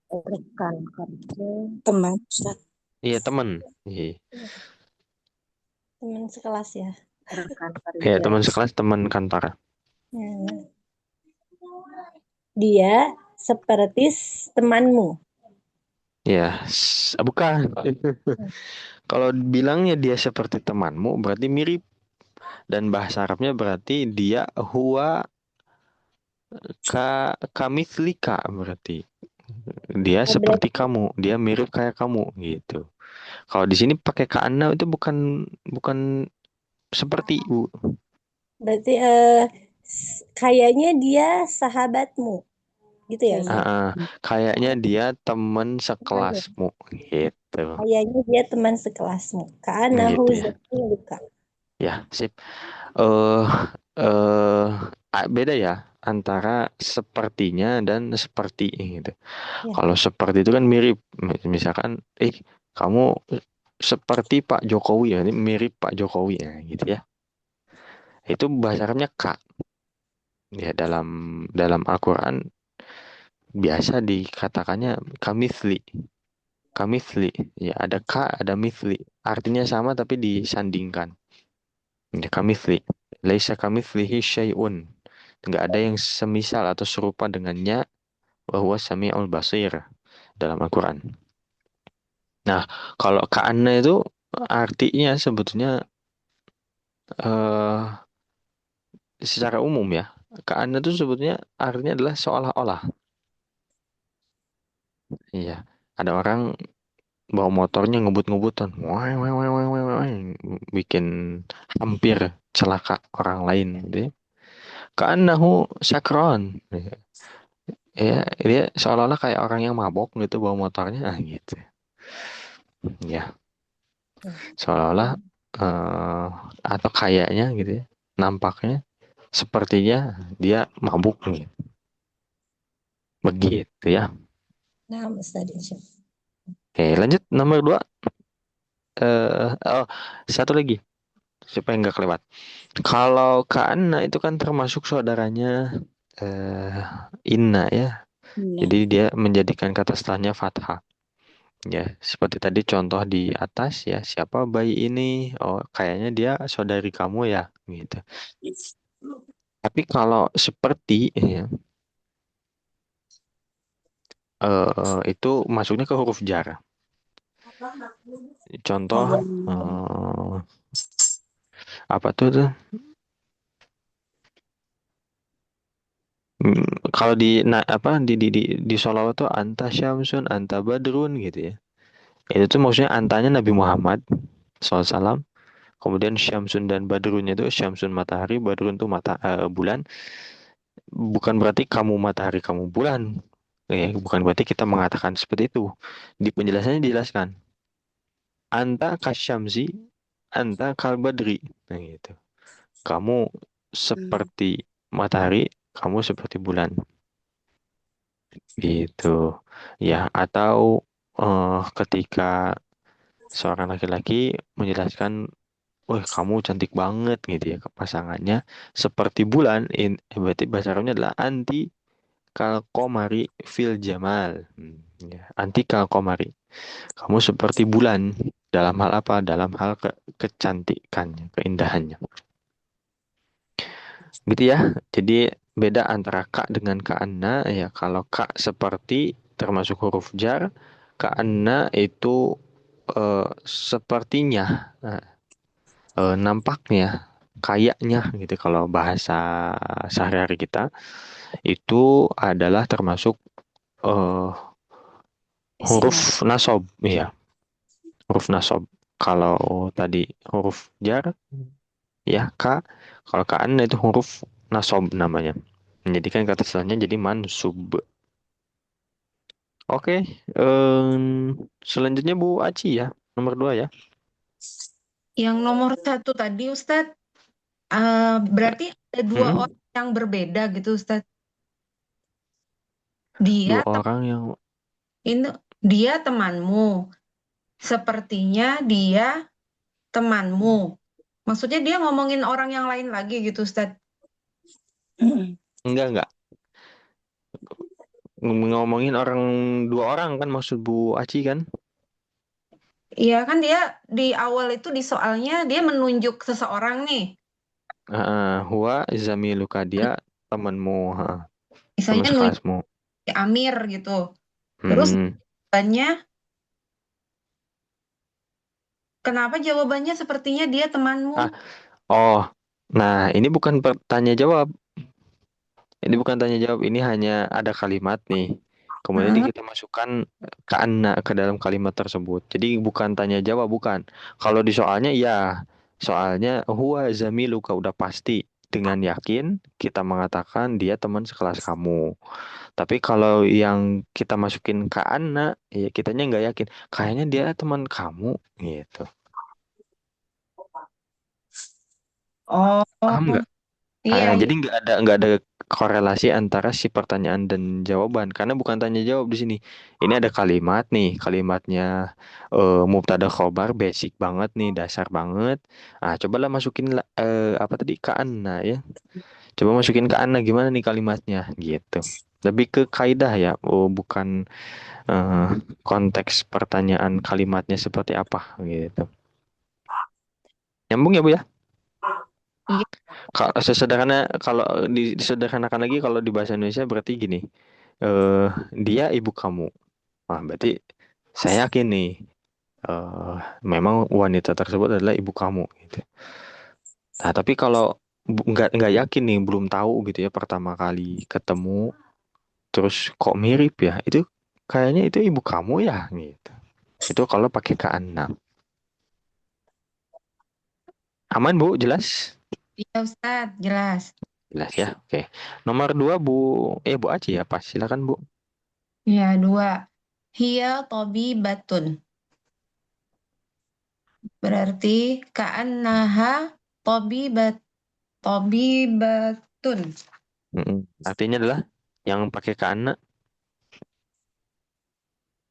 B: Rekan kerja.
F: Teman, Ustaz.
A: Iya, teman. Iya,
C: Teman sekelas ya.
B: Rekan
A: iya,
B: kerja.
A: teman sekelas, teman kantor.
C: Ya. Dia seperti temanmu.
A: Ya, bukan. Kalau bilangnya dia seperti temanmu, berarti mirip. Dan bahasa Arabnya berarti dia huwa kamitslika, berarti. Dia seperti
C: Berarti,
A: kamu, dia mirip kayak kamu gitu. Kalau di sini pakai ka'anna itu bukan bukan seperti, Bu.
C: berarti kayaknya dia sahabatmu. Gitu ya, Ustaz?
A: Kayaknya dia teman sekelasmu gitu.
C: Kayaknya dia teman sekelasmu. Ka'annahu
A: Gitu ya.
C: zamiluka.
A: Ya, sip. Eh beda ya antara sepertinya dan seperti gitu.
C: Ya.
A: Kalau seperti itu kan mirip. Misalkan, kamu seperti Pak Jokowi ya, ini mirip Pak Jokowi ya, gitu ya. Itu bahasa Arabnya ka. Ya, dalam dalam Al-Qur'an biasa dikatakannya kamitsli. Kamitsli. Ya, ada ka, ada mitsli. Artinya sama tapi disandingkan. Ya, kamitsli. Laisa kamitslihi syai'un. Nggak ada yang semisal atau serupa dengannya, wa huwa sami'ul basir, dalam Al-Quran. Nah, kalau ka'anna itu artinya sebetulnya eh secara umum ya. Ka'anna itu sebetulnya artinya adalah seolah-olah. Iya. Ada orang bawa motornya ngebut-ngebutan. Wah, wah, wah, wah, wah, wah, bikin hampir celaka orang lain gitu ya. Ka'annahu sakron. Ya, dia seolah-olah kayak orang yang mabok gitu bawa motornya, gitu. Ya, seolah-olah atau kayaknya gitu ya, nampaknya sepertinya dia mabuk gitu. Begitu ya.
C: Nah, Ustaz.
A: Oke, lanjut nomor 2. Satu lagi supaya nggak kelewat. Kalau Kana itu kan termasuk saudaranya Inna ya.
F: Iya.
A: Jadi dia menjadikan kata setelahnya fathah. Ya, seperti tadi contoh di atas ya, siapa bayi ini? Oh, kayaknya dia saudari kamu ya, gitu. Tapi kalau seperti ya, itu masuknya ke huruf jar. Contoh apa tuh? Kalau di sholawat tuh anta syamsun, anta badrun gitu ya. Itu tuh maksudnya antanya Nabi Muhammad SAW. Kemudian syamsun dan badrunnya itu syamsun matahari, badrun tuh bulan. Bukan berarti kamu matahari, kamu bulan. Bukan berarti kita mengatakan seperti itu. Di penjelasannya dijelaskan. Anta kasyamsi, anta kalbadri. Nah gitu. Kamu seperti matahari, kamu seperti bulan. Gitu. Ya, atau ketika seorang laki-laki menjelaskan wah kamu cantik banget gitu ya ke pasangannya seperti bulan berarti bahasa Arabnya adalah anti kal komari fil jamal. Ya, anti kal komari, kamu seperti bulan dalam hal apa, dalam hal kecantikannya, keindahannya gitu ya. Jadi beda antara kak dengan ka'anna ya. Kalau kak seperti termasuk huruf jar, ka'anna itu sepertinya, nah, nampaknya, kayaknya gitu. Kalau bahasa sehari-hari kita itu adalah termasuk eh, huruf
F: Isim.
A: nasab, ya, huruf nasab. Kalau tadi huruf jar, ya kak. Kalau ka'anna itu huruf nasab namanya. Jadi kan kata setelahnya jadi mansub. Oke, selanjutnya Bu Aci ya, nomor 2 ya.
E: Yang nomor satu tadi Ustadz, berarti ada dua
A: Hmm,
E: orang yang berbeda gitu Ustadz. Dia
A: dua orang yang,
E: ini dia temanmu, sepertinya dia temanmu. Maksudnya dia ngomongin orang yang lain lagi gitu Ustadz.
F: Mm-mm.
A: enggak, ngomongin orang, dua orang kan maksud Bu Aci kan.
E: Iya kan dia di awal itu di soalnya dia menunjuk seseorang nih.
A: Huwa zamiluka, dia temanmu, teman
E: Misalnya nunjuk
A: sekelasmu.
E: Amir gitu. Terus
A: Hmm.
E: jawabannya, kenapa jawabannya sepertinya dia temanmu?
A: Ah, oh, nah ini bukan tanya jawab. Ini bukan tanya jawab, ini hanya ada kalimat nih. Kemudian
F: Heeh.
A: kita masukkan ke anna ke dalam kalimat tersebut. Jadi bukan tanya jawab, bukan. Kalau di soalnya ya, soalnya huwa zamiluka udah pasti dengan yakin kita mengatakan dia teman sekelas kamu. Tapi kalau yang kita masukin ke anna, ya kitanya nggak yakin. Kayaknya dia teman kamu gitu.
E: Oh,
A: Paham nggak?
E: iya, iya.
A: Jadi nggak ada korelasi antara si pertanyaan dan jawaban karena bukan tanya jawab di sini. Ini ada kalimat nih, kalimatnya mubtada khobar basic banget nih, dasar banget. Cobalah masukin apa tadi ke anna ya. Coba masukin ke anna gimana nih kalimatnya gitu. Lebih ke kaidah ya, bukan eh, konteks pertanyaan kalimatnya seperti apa gitu. Nyambung ya Bu ya?
E: Iya.
A: Kalau disederhanakan lagi kalau di bahasa Indonesia berarti gini, eh dia ibu kamu. Wah, berarti saya yakin nih, eh memang wanita tersebut adalah ibu kamu gitu. Nah, tapi kalau nggak yakin nih, belum tahu gitu ya, pertama kali ketemu terus kok mirip ya, itu kayaknya itu ibu kamu ya gitu. Itu kalau pakai ke anak. Aman Bu, jelas?
E: Iya Ustadz, jelas.
A: Jelas ya. Oke. Nomor 2 Bu, Bu Aci ya, pas silakan Bu.
E: Iya, dua. Hiya tobi batun. Berarti ka'annaha tobi tobi batun.
A: Artinya adalah yang pakai ke anak.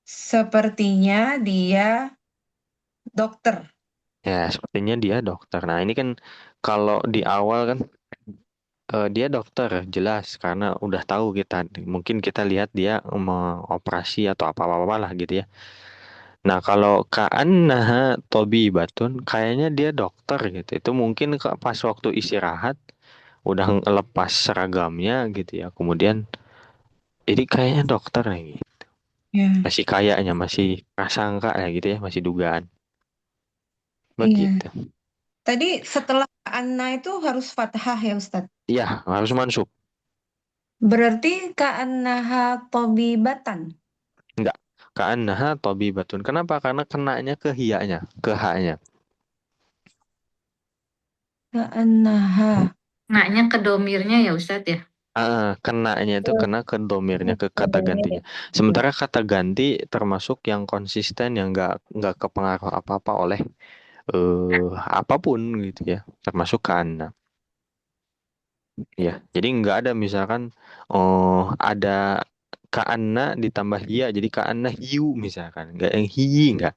E: Sepertinya dia dokter.
A: Ya, sepertinya dia dokter. Nah, ini kan kalau di awal kan dia dokter, jelas karena udah tahu kita. Mungkin kita lihat dia mau operasi atau apa-apa lah gitu ya. Nah, kalau ka'annaha batun, kayaknya dia dokter gitu. Itu mungkin pas waktu istirahat udah ngelepas seragamnya gitu ya. Kemudian ini kayaknya dokter lagi.
E: Ya,
A: Masih kayaknya, masih prasangka ya gitu ya, masih dugaan.
E: iya.
A: Begitu.
E: Tadi setelah Anna itu harus fathah ya Ustadz.
A: Iya, harus mansub.
E: Berarti ka'annaha tobibatan.
A: Enggak. Ka'annaha batun. Kenapa? Karena kenanya ke hiyanya, ke haknya.
E: Ka'annaha.
D: Naknya ke domirnya ya Ustadz ya.
A: Kenanya itu kena ke domirnya, ke kata
F: Domir
A: gantinya.
F: itu.
A: Sementara kata ganti termasuk yang konsisten, yang nggak kepengaruh apa-apa oleh eh apapun gitu ya, termasuk kana. Ya, jadi nggak ada misalkan ada kana ditambah hiya jadi kana hiu misalkan, nggak yang hiyi nggak.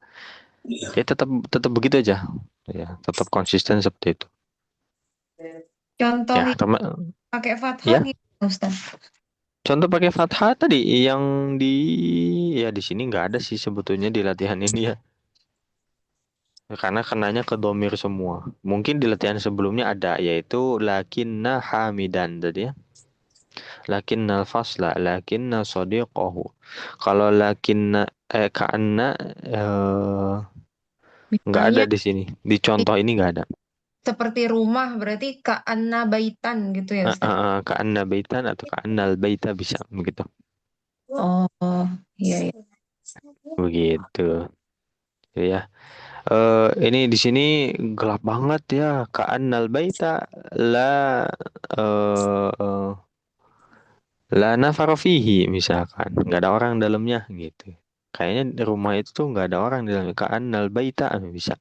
A: Dia tetap tetap begitu aja. Ya, tetap konsisten seperti itu.
E: Contoh
A: Ya,
E: yang pakai fathah
A: ya.
E: gitu, Ustaz.
A: Contoh pakai fathah tadi yang di ya di sini nggak ada sih sebetulnya di latihan ini ya. Karena kenanya ke domir semua. Mungkin di latihan sebelumnya ada yaitu lakinna hamidan tadi ya. Lakinnal fasla lakinna sadiqahu. Kalau lakinna ka'anna nggak ada
E: Misalnya
A: di sini. Di contoh ini nggak ada.
E: seperti rumah berarti ka'anna baitan gitu ya, Ustaz.
A: Ka'anna baitan atau ka'annal baita bisa begitu.
E: Oh, iya iya.
A: Begitu. Ya. Ini di sini gelap banget ya. Ka'annal baita la eh, la nafara fihi misalkan. Nggak ada orang dalamnya gitu. Kayaknya di rumah itu tuh nggak ada orang di dalamnya. Ka'annal baita bisa.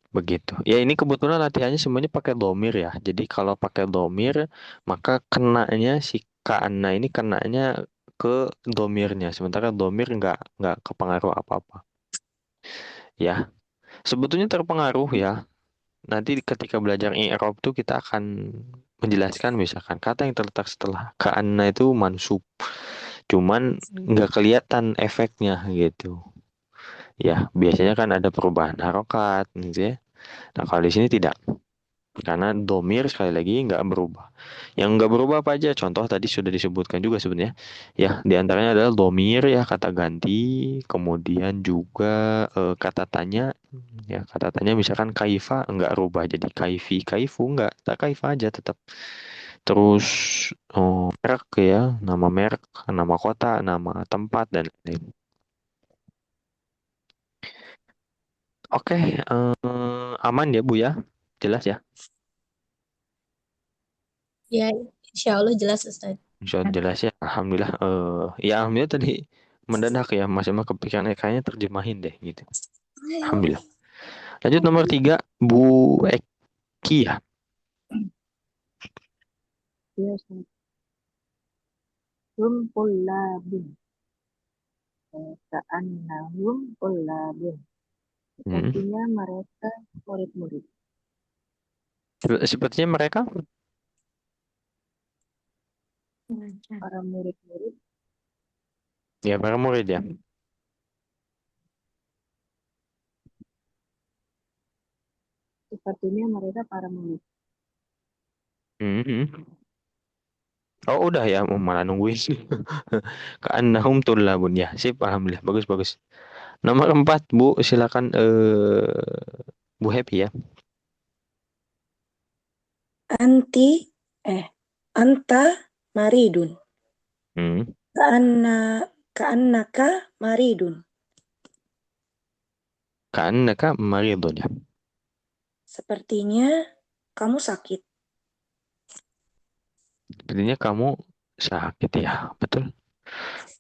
A: Begitu. Ya ini kebetulan latihannya semuanya pakai domir ya. Jadi kalau pakai domir maka kenanya si Ka'anna ini kenanya ke domirnya. Sementara domir nggak kepengaruh apa-apa. Ya. Sebetulnya terpengaruh ya. Nanti ketika belajar i'rab tuh kita akan menjelaskan misalkan kata yang terletak setelah ka'anna itu mansub. Cuman nggak kelihatan efeknya gitu. Ya, biasanya kan ada perubahan harokat gitu ya. Nah, kalau di sini tidak. Karena domir sekali lagi nggak berubah. Yang nggak berubah apa aja? Contoh tadi sudah disebutkan juga sebenarnya. Ya, di antaranya adalah domir ya kata ganti, kemudian juga kata tanya. Ya, kata tanya misalkan kaifa nggak rubah jadi kaifi, kaifu nggak, tak kaifa aja tetap. Terus merek ya, nama merek, nama kota, nama tempat dan lain. Oke, aman ya Bu ya, jelas ya.
C: Ya, insya Allah jelas Ustaz.
A: Insya Allah jelas ya. Alhamdulillah. Ya alhamdulillah tadi mendadak ya Mas emang kepikiran kayaknya terjemahin deh gitu. Alhamdulillah. Lanjut nomor 3 Bu Eki ya.
B: Iya, Ustaz. Hum kullabun. Ka'annahum kullabun.
A: Hmm.
B: Sepertinya mereka murid-murid.
A: Sepertinya mereka
B: Para murid-murid
A: ya para murid ya.
B: sepertinya mereka para murid.
A: Hmm. Oh udah ya, malah nungguin. Ka'annahum tullabun ya. Sip, alhamdulillah. Bagus bagus. Nomor 4 Bu, silakan Bu Happy ya.
F: Anti, anta maridun.
A: Hmm.
F: Ka'anna, ka'annaka maridun.
A: Ka'annaka maridun ya.
F: Sepertinya kamu sakit.
A: Sepertinya kamu sakit ya, betul.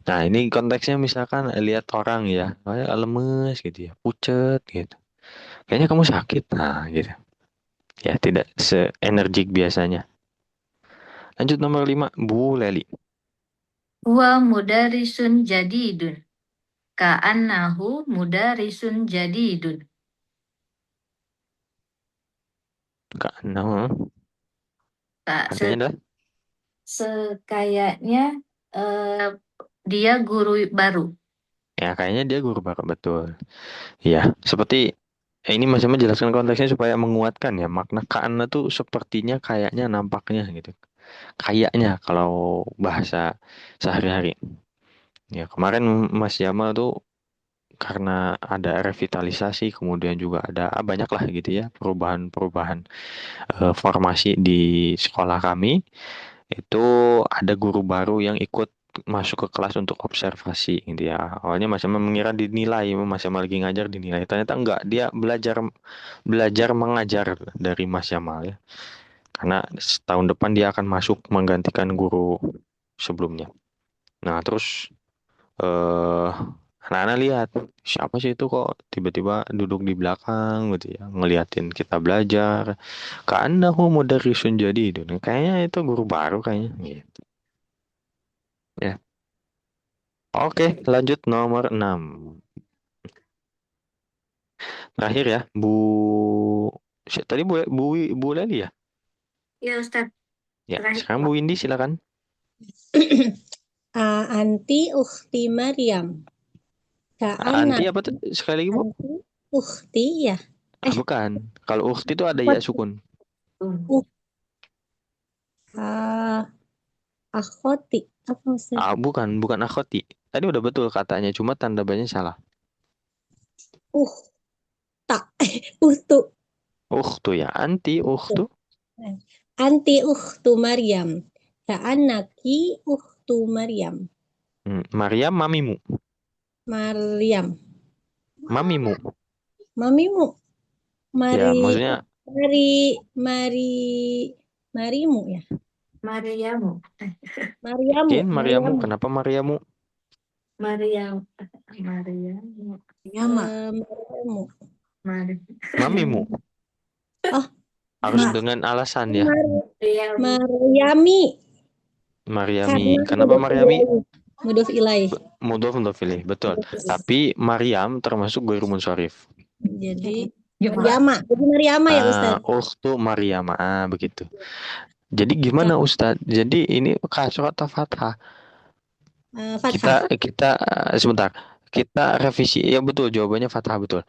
A: Nah, ini konteksnya misalkan lihat orang ya, kayak lemes gitu ya, pucet gitu. Kayaknya kamu sakit. Nah, gitu. Ya, tidak seenergik biasanya. Lanjut nomor 5 Bu Leli.
D: Huwa mudarisun jadidun. Ka'annahu mudarisun jadidun.
A: Kak, nah,
D: Kak,
A: artinya adalah
D: sekayaknya dia guru baru.
A: ya kayaknya dia guru baru betul. Ya, seperti ini Mas Emma jelaskan konteksnya supaya menguatkan ya. Makna ka'anna tuh sepertinya kayaknya nampaknya gitu. Kayaknya kalau bahasa sehari-hari. Ya, kemarin Mas Yamal tuh karena ada revitalisasi, kemudian juga ada banyak lah gitu ya perubahan-perubahan formasi di sekolah kami. Itu ada guru baru yang ikut masuk ke kelas untuk observasi gitu ya. Awalnya Mas Yamal mengira dinilai, Mas Yamal lagi ngajar dinilai. Ternyata enggak, dia belajar belajar mengajar dari Mas Yamal ya. Karena tahun depan dia akan masuk menggantikan guru sebelumnya. Nah, terus eh anak-anak lihat siapa sih itu kok tiba-tiba duduk di belakang gitu ya ngeliatin kita belajar karena mudarrisun jadi itu kayaknya itu guru baru kayaknya gitu ya. Oke lanjut nomor 6 Terakhir ya, tadi Bu Leli ya?
D: Ya Ustadz,
A: Ya,
D: terakhir
A: sekarang Bu Windy silakan.
C: Anti ukhti Maryam.
A: Anti
C: Ka'anak
A: apa tuh? Sekali lagi Bu?
C: anti ukhti ya.
A: Bukan. Kalau ukhti itu ada ya
C: What?
A: sukun.
C: Uh, akhoti. Apa Ustaz?
A: Bukan akhoti. Tadi udah betul katanya, cuma tanda bacanya salah.
C: Tak. Uhtu.
A: Ukhtu ya, anti ukhtu.
C: Anti ukhtu Maryam. Ka'anaki ukhtu Maryam.
A: Maryam mamimu.
C: Maryam.
A: Mamimu.
C: Mamimu.
A: Ya, maksudnya
C: Marimu ya.
D: Mariamu.
C: Mariamu.
A: Mariamu. Kenapa Mariamu?
D: Mariamu.
F: Nyama.
C: Mariamu.
A: Mamimu.
C: Oh,
A: Harus
F: Mak.
A: dengan alasan ya.
C: Maryami.
A: Maryami. Kenapa Maryami?
C: Mudhof ilaih.
A: Mudhof ilaih, betul. Tapi Maryam termasuk ghairu munsharif.
C: Jadi
E: Ya,
C: Maryama. Jadi Maryama ya Ustaz.
A: Ukhtu Maryam. Begitu. Jadi gimana Ustaz? Jadi ini kasroh atau fathah?
C: Fathah.
A: Kita sebentar. Kita revisi. Ya betul, jawabannya fathah betul.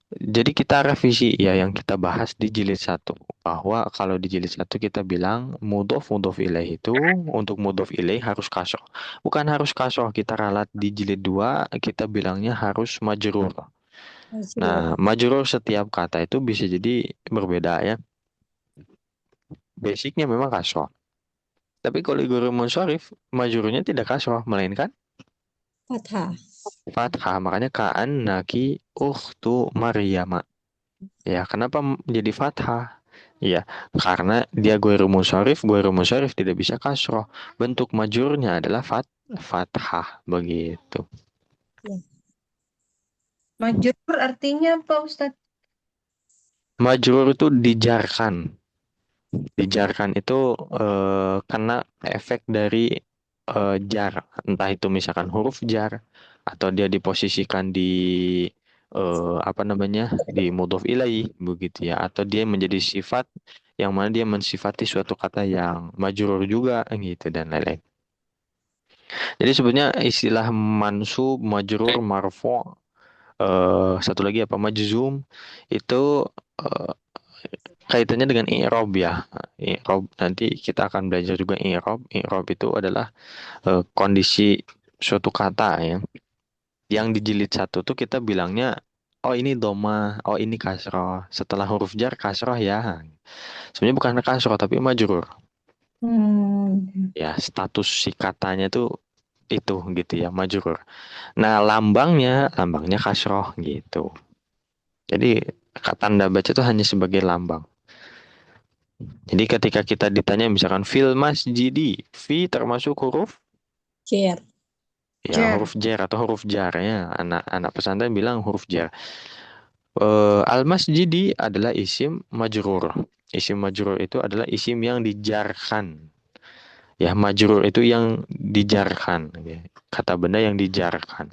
A: Jadi kita revisi ya yang kita bahas di jilid 1 bahwa kalau di jilid 1 kita bilang mudhof ilaih itu untuk mudhof ilaih harus kasroh. Bukan harus kasroh, kita ralat di jilid 2 kita bilangnya harus majrur. Nah, majrur setiap kata itu bisa jadi berbeda ya. Basicnya memang kasroh. Tapi kalau ghairu munsharif majrurnya tidak kasroh melainkan fathah. Makanya ka'annaki ukhtu Maryam. Ya, kenapa jadi fathah? Ya, karena dia ghairu munsharif tidak bisa kasroh. Bentuk majurnya adalah fathah begitu.
E: Majrur artinya apa Ustadz?
A: Majrur itu dijarkan. Dijarkan itu kena efek dari jar, entah itu misalkan huruf jar atau dia diposisikan di di mudhof ilaih begitu ya, atau dia menjadi sifat yang mana dia mensifati suatu kata yang majrur juga gitu dan lain-lain. Jadi sebenarnya istilah mansub, majrur, marfu, satu lagi apa majzum itu eh, kaitannya dengan i'rab ya. I'rab nanti kita akan belajar juga i'rab. I'rab itu adalah kondisi suatu kata ya. Yang di jilid 1 tuh kita bilangnya oh ini doma, oh ini kasroh. Setelah huruf jar kasroh ya. Sebenarnya bukan kasroh tapi majrur. Ya, status si katanya tuh itu gitu ya, majrur. Nah, lambangnya kasroh gitu. Jadi tanda baca itu hanya sebagai lambang. Jadi ketika kita ditanya misalkan fil masjidi, fi termasuk huruf
C: Jar.
A: ya huruf jar atau huruf jar ya. Anak pesantren bilang huruf jar. Al masjidi adalah isim majrur. Isim majrur itu adalah isim yang dijarkan. Ya, majrur itu yang dijarkan. Kata benda yang dijarkan.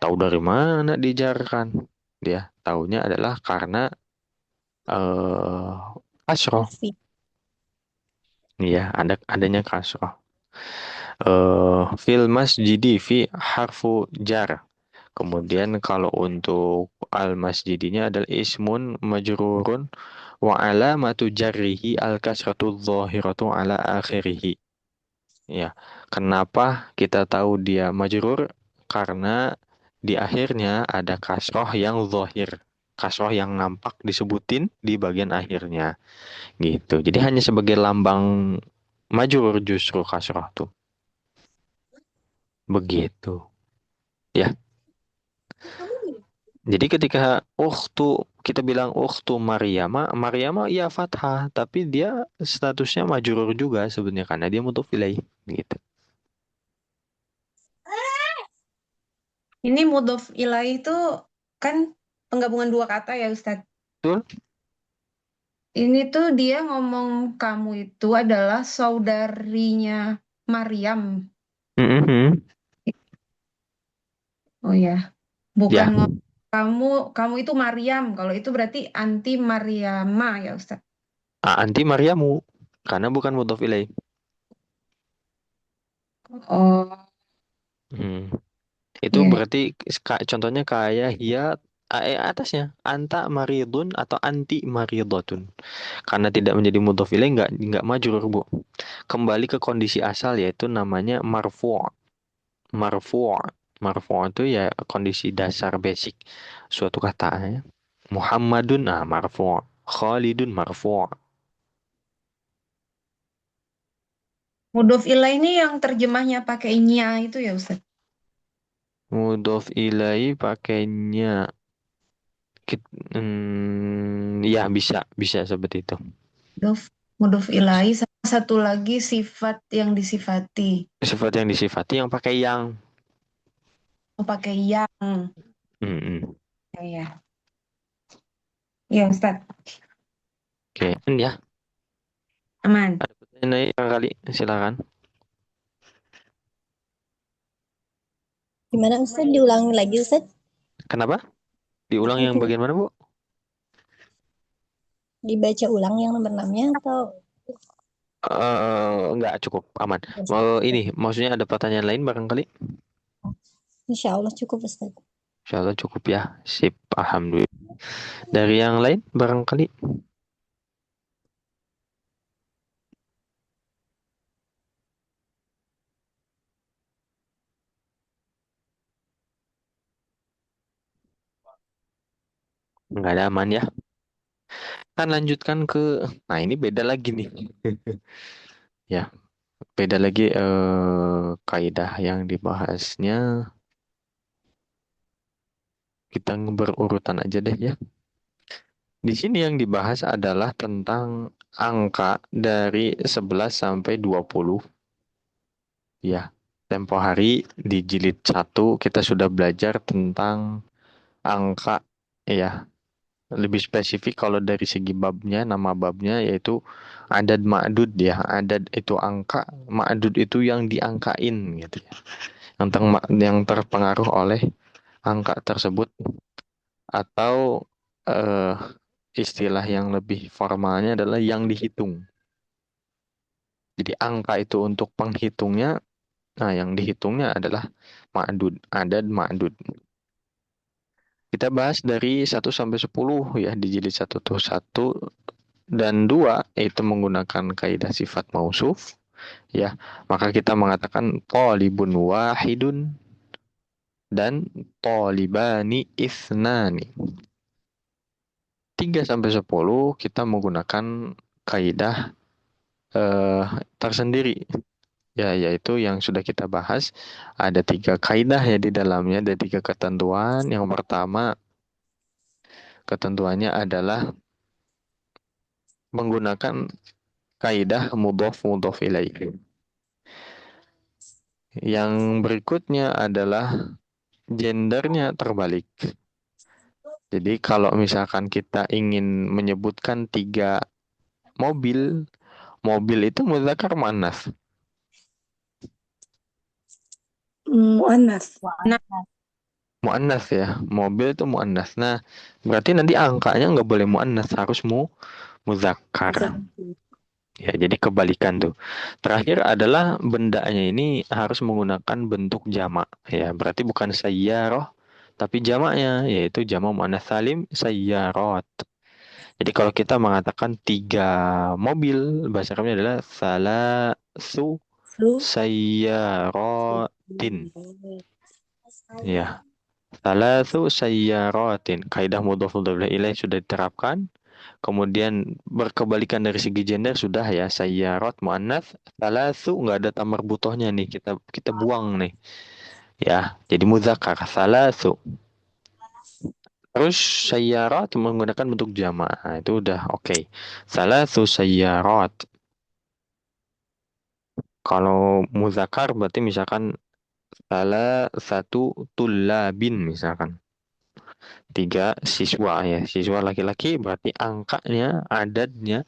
A: Tahu dari mana dijarkan? Dia taunya adalah karena kasroh. Iya, adanya kasroh. Fil masjidi fi harfu jar. Kemudian kalau untuk al masjidinya adalah ismun majrurun wa alamatu jarrihi al kasratu dhahiratu ala akhirih. Ya, kenapa kita tahu dia majrur? Karena di akhirnya ada kasroh yang zahir. Kasroh yang nampak disebutin di bagian akhirnya. Gitu. Jadi hanya sebagai lambang majrur justru kasroh tuh. Begitu. Ya. Jadi ketika kita bilang Maryama ya fathah, tapi dia statusnya majrur juga sebenarnya karena dia mudhof ilaih gitu.
E: Ini mudhof ilaih itu kan penggabungan dua kata ya Ustadz.
A: Betul?
E: Ini tuh dia ngomong kamu itu adalah saudarinya Maryam.
A: Mm-hmm.
E: Oh ya, bukan
A: Ya.
E: kamu itu Maryam. Kalau itu berarti anti Maryama ya Ustaz.
A: Anti Maryamu karena bukan mudhof ilaih.
E: Oh,
A: Hmm. Itu
E: iya.
A: berarti contohnya kayak atasnya anta maridun atau anti maridotun. Karena tidak menjadi mudhof ilaih nggak majrur, Bu. Kembali ke kondisi asal yaitu namanya marfu'. Marfu'. Marfu' itu ya kondisi dasar basic suatu kata ya. Muhammadun marfu'. Khalidun marfu'.
E: Mudhof ilaih ini yang terjemahnya pakai nya itu ya Ustaz.
A: Mudhof ilaih pakainya ya bisa seperti itu.
E: Mudhof, mudhof ilaih sama satu lagi sifat yang disifati.
A: Sifat yang disifati yang pakai yang.
E: Oh, pakai yang.
A: Mm-mm.
E: Ya, ya. Ya Ustaz.
A: Oke, ya.
E: Aman.
A: Ada pertanyaan lain kali, silakan.
C: Gimana Ustaz? Diulangi lagi Ustaz?
A: Kenapa? Diulang yang bagian mana, Bu?
C: Dibaca ulang yang nomor 6-nya atau
A: Enggak cukup, aman. Ini maksudnya ada pertanyaan lain barangkali?
C: Insya Allah cukup Ustaz.
A: Insya Allah cukup ya. Sip, alhamdulillah. Dari yang lain barangkali? Enggak ada, aman ya. Kan lanjutkan nah ini beda lagi nih. Ya, beda lagi kaidah yang dibahasnya. Kita berurutan aja deh ya. Di sini yang dibahas adalah tentang angka dari 11 sampai 20. Ya, tempo hari di jilid 1 kita sudah belajar tentang angka ya. Lebih spesifik kalau dari segi babnya, nama babnya yaitu adad ma'dud ya. Adad itu angka, ma'dud itu yang diangkain gitu ya. Yang terpengaruh oleh angka tersebut atau eh, istilah yang lebih formalnya adalah yang dihitung. Jadi angka itu untuk penghitungnya, nah yang dihitungnya adalah ma'dud, adad ma'dud. Kita bahas dari 1 sampai 10 ya di jilid 1 tuh 1 dan 2 itu menggunakan kaidah sifat mausuf ya. Maka kita mengatakan talibun wahidun dan talibani isnani. 3 sampai 10 kita menggunakan kaidah tersendiri ya, yaitu yang sudah kita bahas. Ada 3 kaidah ya di dalamnya, ada 3 ketentuan. Yang pertama ketentuannya adalah menggunakan kaidah mudhof ilaih. Yang berikutnya adalah gendernya terbalik. Jadi kalau misalkan kita ingin menyebutkan 3 mobil, mobil itu muzakkar muannats.
F: Mu'annas.
A: Muannats ya, mobil itu muannats. Nah, berarti nanti angkanya nggak boleh muannats, harus muzakkar. Ya, jadi kebalikan tuh. Terakhir adalah bendanya ini harus menggunakan bentuk jamak. Ya, berarti bukan sayyaroh, tapi jamaknya yaitu jamak muannats salim sayyarat. Jadi kalau kita mengatakan 3 mobil, bahasa Arabnya adalah salasu sayyaratin. Ya, salasu sayyaratin. Kaidah mudhof ilaih sudah diterapkan. Kemudian berkebalikan dari segi gender sudah ya, sayyarat muannats, salasu nggak ada tamar butohnya nih, kita buang nih. Ya, jadi muzakkar salasu. Terus sayyarat menggunakan bentuk jamak. Nah, itu udah oke. Salasu sayyarat. Kalau muzakkar berarti misalkan salah satu tullabin misalkan. 3 siswa ya. Siswa laki-laki berarti angkanya, adadnya,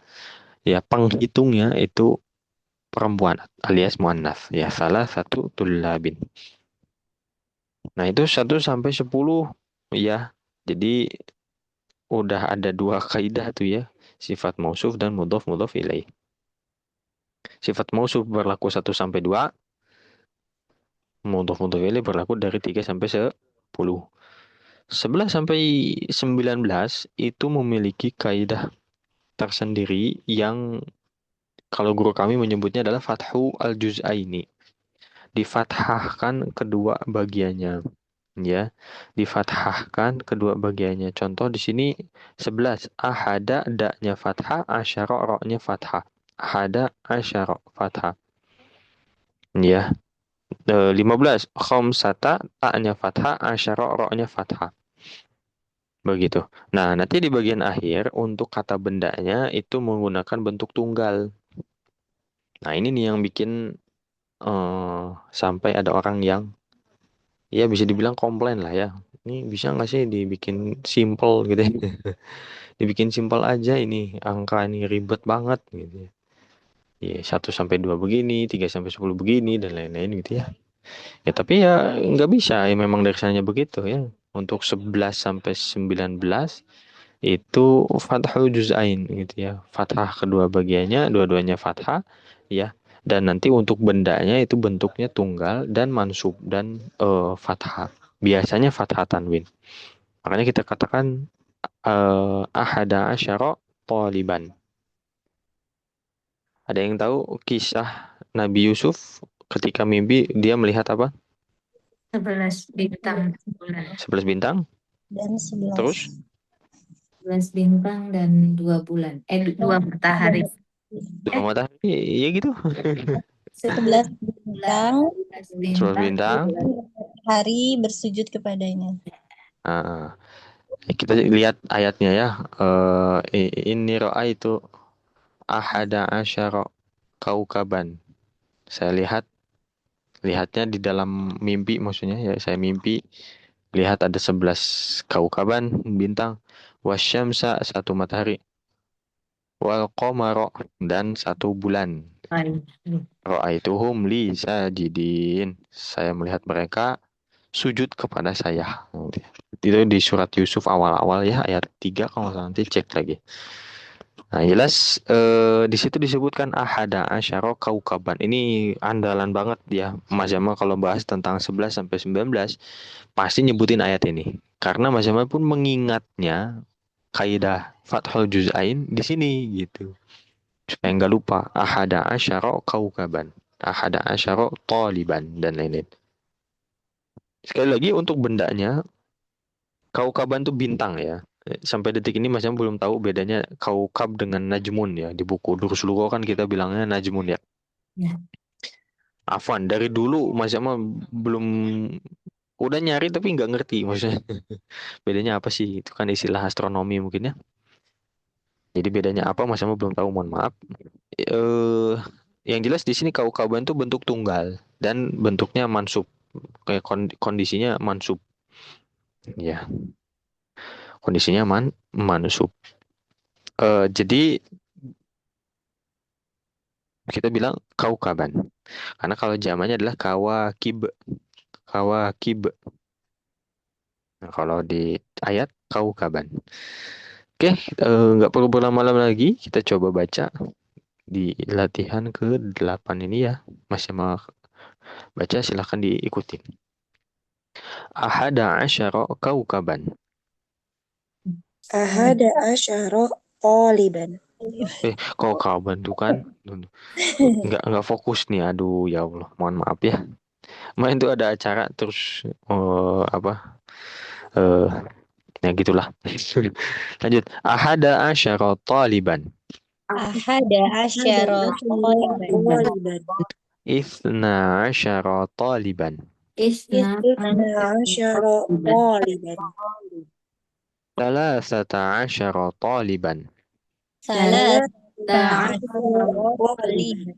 A: ya penghitungnya itu perempuan alias muannats. Ya, salah satu tullabin. Nah, itu 1 sampai 10 ya. Jadi udah ada dua kaidah tuh ya, sifat mausuf dan mudhof ilaih. Sifat mausuf berlaku 1 sampai 2, mudhof ilaih berlaku dari 3 sampai 10. 11 sampai 19 itu memiliki kaidah tersendiri yang kalau guru kami menyebutnya adalah fathu al-juz'aini. Difathahkan kedua bagiannya, ya. Difathahkan kedua bagiannya. Contoh di sini 11, ahada da-nya fathah, asyara ro-nya fathah. Ahada asyara fathah. Ya. 15, khamsata ta-nya fathah, asyara ro-nya fathah. Begitu. Nah, nanti di bagian akhir untuk kata bendanya itu menggunakan bentuk tunggal. Nah, ini nih yang bikin sampai ada orang yang ya bisa dibilang komplain lah ya. Ini bisa nggak sih dibikin simple gitu ya? Dibikin simple aja ini angka ini ribet banget gitu ya. Ya 1 sampai 2 begini, 3 sampai 10 begini dan lain-lain gitu ya. Ya tapi ya nggak bisa ya memang dari sananya begitu ya. Untuk 11 sampai 19 itu fathah juz'ain gitu ya. Fathah kedua bagiannya, dua-duanya fathah ya. Dan nanti untuk bendanya itu bentuknya tunggal dan mansub dan fathah. Biasanya fathah tanwin. Makanya kita katakan ahada asyara taliban. Ada yang tahu kisah Nabi Yusuf ketika mimpi dia melihat apa?
D: 11 bintang bulan.
A: 11 bintang.
C: Dan 11.
A: Terus
D: 11 bintang dan 2 bulan. 2 matahari.
A: 2 matahari. Iya gitu.
C: 11 bintang,
A: 11 bintang.
C: hari bersujud kepadanya.
A: Nah, kita lihat ayatnya ya. Inni ra'aitu ahada asyara kaukaban. Saya lihatnya di dalam mimpi, maksudnya ya saya mimpi lihat ada 11 kaukaban bintang, wasyamsa 1 matahari, wal qamara dan 1 bulan. Ra'aituhum li sajidin. Saya melihat mereka sujud kepada saya. Itu di surat Yusuf awal-awal ya, ayat 3 kalau nggak salah, nanti cek lagi. Nah, jelas di situ disebutkan ahada asyara kaukaban. Ini andalan banget ya Mas Jamal kalau bahas tentang 11 sampai 19 pasti nyebutin ayat ini. Karena Mas Jamal pun mengingatnya kaidah fathul juz'ain di sini gitu. Supaya nggak lupa ahada asyara kaukaban, ahada asyara taliban dan lain-lain. Sekali lagi untuk bendanya, kaukaban itu bintang ya. Sampai detik ini Mas Jam belum tahu bedanya kaukab dengan najmun ya. Di buku Durus Lugo kan kita bilangnya najmun ya.
D: Ya.
A: Afwan, dari dulu Mas Jam belum udah nyari tapi nggak ngerti maksudnya. Bedanya apa sih? Itu kan istilah astronomi mungkin ya. Jadi bedanya apa Mas Jam belum tahu, mohon maaf. Yang jelas di sini kaukaban itu bentuk tunggal dan bentuknya mansub. Kayak kondisinya mansub. Ya. Kondisinya mansub. Jadi kita bilang kaukaban. Karena kalau zamannya adalah kawakib. Kawakib. Nah, kalau di ayat kaukaban. Oke, nggak perlu berlama-lama lagi. Kita coba baca di latihan ke-8 ini ya. Masih mau baca silahkan diikuti. Ahada asyara kaukaban.
F: Ahada asyara taliban.
A: Kaukaban tuh kan nggak fokus nih. Aduh ya Allah, mohon maaf ya. Main tuh ada acara terus apa? Ya gitulah. Lanjut. Ahada asyara taliban.
C: Ahada asyara taliban.
A: Ithna asyara taliban.
D: Isna
F: asyara taliban.
A: Thalathata asyara taliban.
C: Salasata taliban.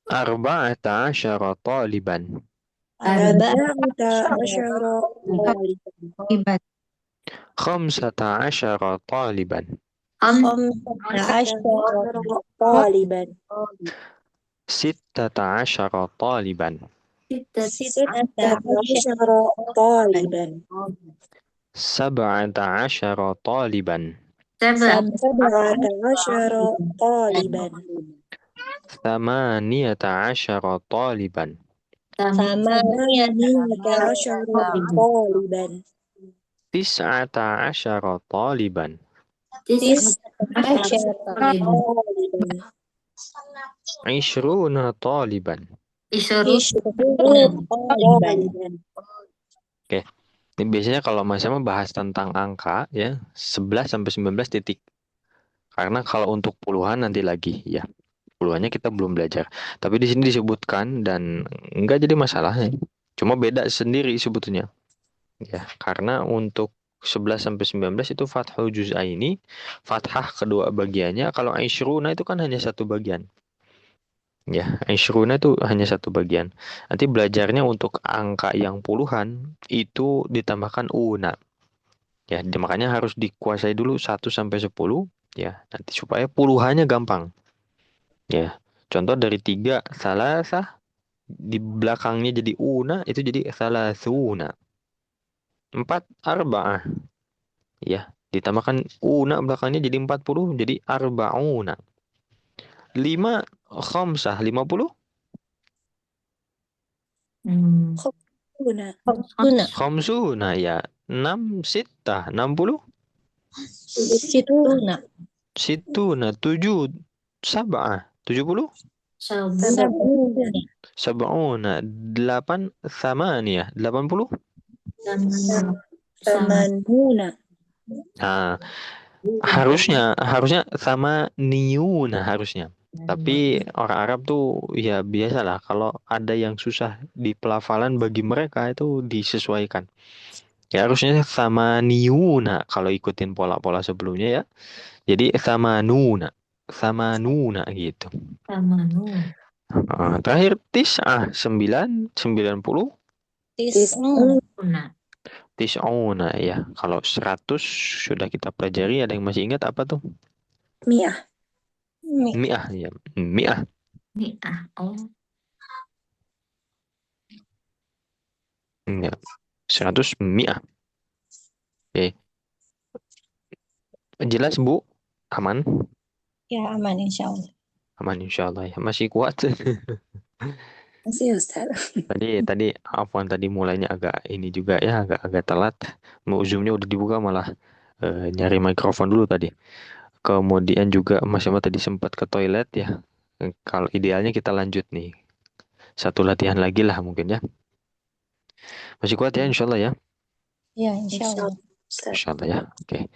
A: Arba'ata asyara taliban.
F: Arba'ata asyara taliban.
A: Khamsata asyara taliban.
C: Khamsata asyara
F: taliban.
A: Sittata asyara taliban.
C: Sittata
F: asyara taliban.
A: sab'ata asyara taliban.
D: Saba.
F: سبعة عشر طالبا
A: Thamaniyata asyara taliban.
C: Sama
F: ثمانية عشر طالبا
A: Tis'ata asyara taliban.
D: Tis.
C: Asyara
F: طالبا
A: Ishruna taliban.
D: Isyuru.
C: Ishrun Taliban.
A: Oke. Ini biasanya kalau Mas mah bahas tentang angka ya 11 sampai 19 titik. Karena kalau untuk puluhan nanti lagi ya. Puluhannya kita belum belajar. Tapi di sini disebutkan dan enggak jadi masalah ya. Cuma beda sendiri sebetulnya. Ya, karena untuk 11 sampai 19 itu fathul juz'aini, fathah kedua bagiannya. Kalau Aishruna itu kan hanya satu bagian. Ya, Aishruna itu hanya satu bagian. Nanti belajarnya untuk angka yang puluhan itu ditambahkan una. Ya, makanya harus dikuasai dulu 1 sampai 10 ya, nanti supaya puluhannya gampang. Ya. Contoh dari 3 salasah di belakangnya jadi una itu jadi salasuna. 4 arba'ah ya, ditambahkan una belakangnya jadi 40 jadi arba'una. 5 khamsah 50
D: Hmm.
F: خمسون
C: Tuna.
A: khamsuna ya. 6 sittah 60
C: Situna.
A: situna 7 sab'ah 70
D: Sabu.
C: Sabuna.
A: sab'una 8 thamaniyah 80.
D: Sama.
F: ثمانون
A: Nah, harusnya sama niuna harusnya. Tapi orang Arab tuh ya biasalah kalau ada yang susah di pelafalan bagi mereka itu disesuaikan. Ya harusnya sama niuna kalau ikutin pola-pola sebelumnya ya. Jadi sama nuna gitu.
D: Sama nun.
A: Terakhir tis'ah 90
C: Tis'un.
D: Una.
A: tis'una ya. Kalau 100 sudah kita pelajari, ada yang masih ingat apa tuh?
F: مئة
A: Mi'ah ya. Mi'ah.
D: Mi'ah. Oh.
A: Ya. 100 mi'ah. Oke. Jelas Bu? Aman?
C: Ya aman insya Allah.
A: Aman insya Allah ya. Masih kuat.
F: masih Ustaz.
A: Tadi afwan tadi mulainya agak ini juga ya, agak telat. Mau Zoom-nya udah dibuka malah nyari mikrofon dulu tadi. Kemudian juga Mas Yama tadi sempat ke toilet ya. Kalau idealnya kita lanjut nih. Satu latihan lagi lah mungkin ya. Masih kuat ya insya Allah ya.
C: Ya insya Allah.
F: Ustaz.
A: Insya Allah ya. Oke.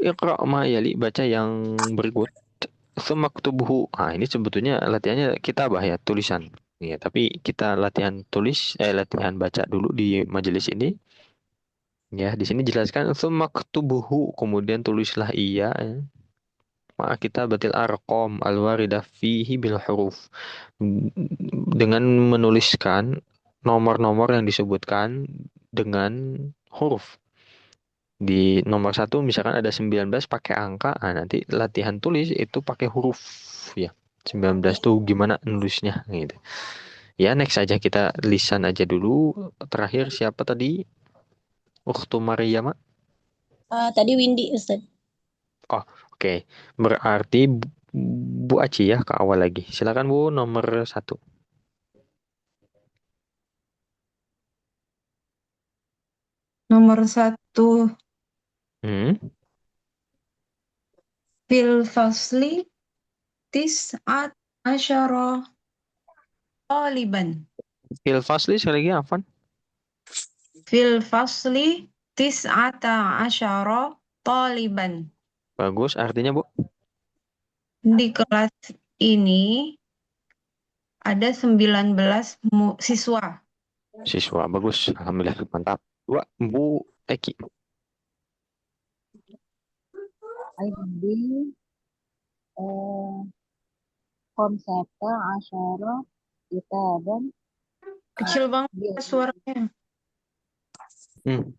A: Iqra ma yali, baca yang berikut. Sumaktubuhu. Ah, ini sebetulnya latihannya kitabah ya, tulisan. Ya, tapi kita latihan baca dulu di majelis ini. Ya, di sini jelaskan sumaktubuhu, kemudian tulislah ia. Ya. Maka kita batil arqam alwaridah fihi bil huruf. Dengan menuliskan nomor-nomor yang disebutkan dengan huruf. Di nomor 1 misalkan ada 19 pakai angka, nah nanti latihan tulis itu pakai huruf ya. 19 tuh gimana nulisnya gitu. Ya next aja kita lisan aja dulu. Terakhir siapa tadi? Ukhtu Maryam.
C: Tadi Windy Ustaz.
A: Oh oke. Berarti Bu Aci ya ke awal lagi. Silakan Bu nomor 1.
E: Nomor 1,
A: Hmm.
E: fil fasli tis'at asyara taliban.
A: Fil fasli sekali lagi Afan.
E: Fil fasli tis'ata asyara taliban.
A: Bagus artinya Bu.
E: Di kelas ini ada 19 siswa.
A: Siswa bagus. Alhamdulillah mantap. 2 Bu Eki.
B: Di konsepnya asyara kita dan
E: Kecil banget
B: dia
E: suaranya.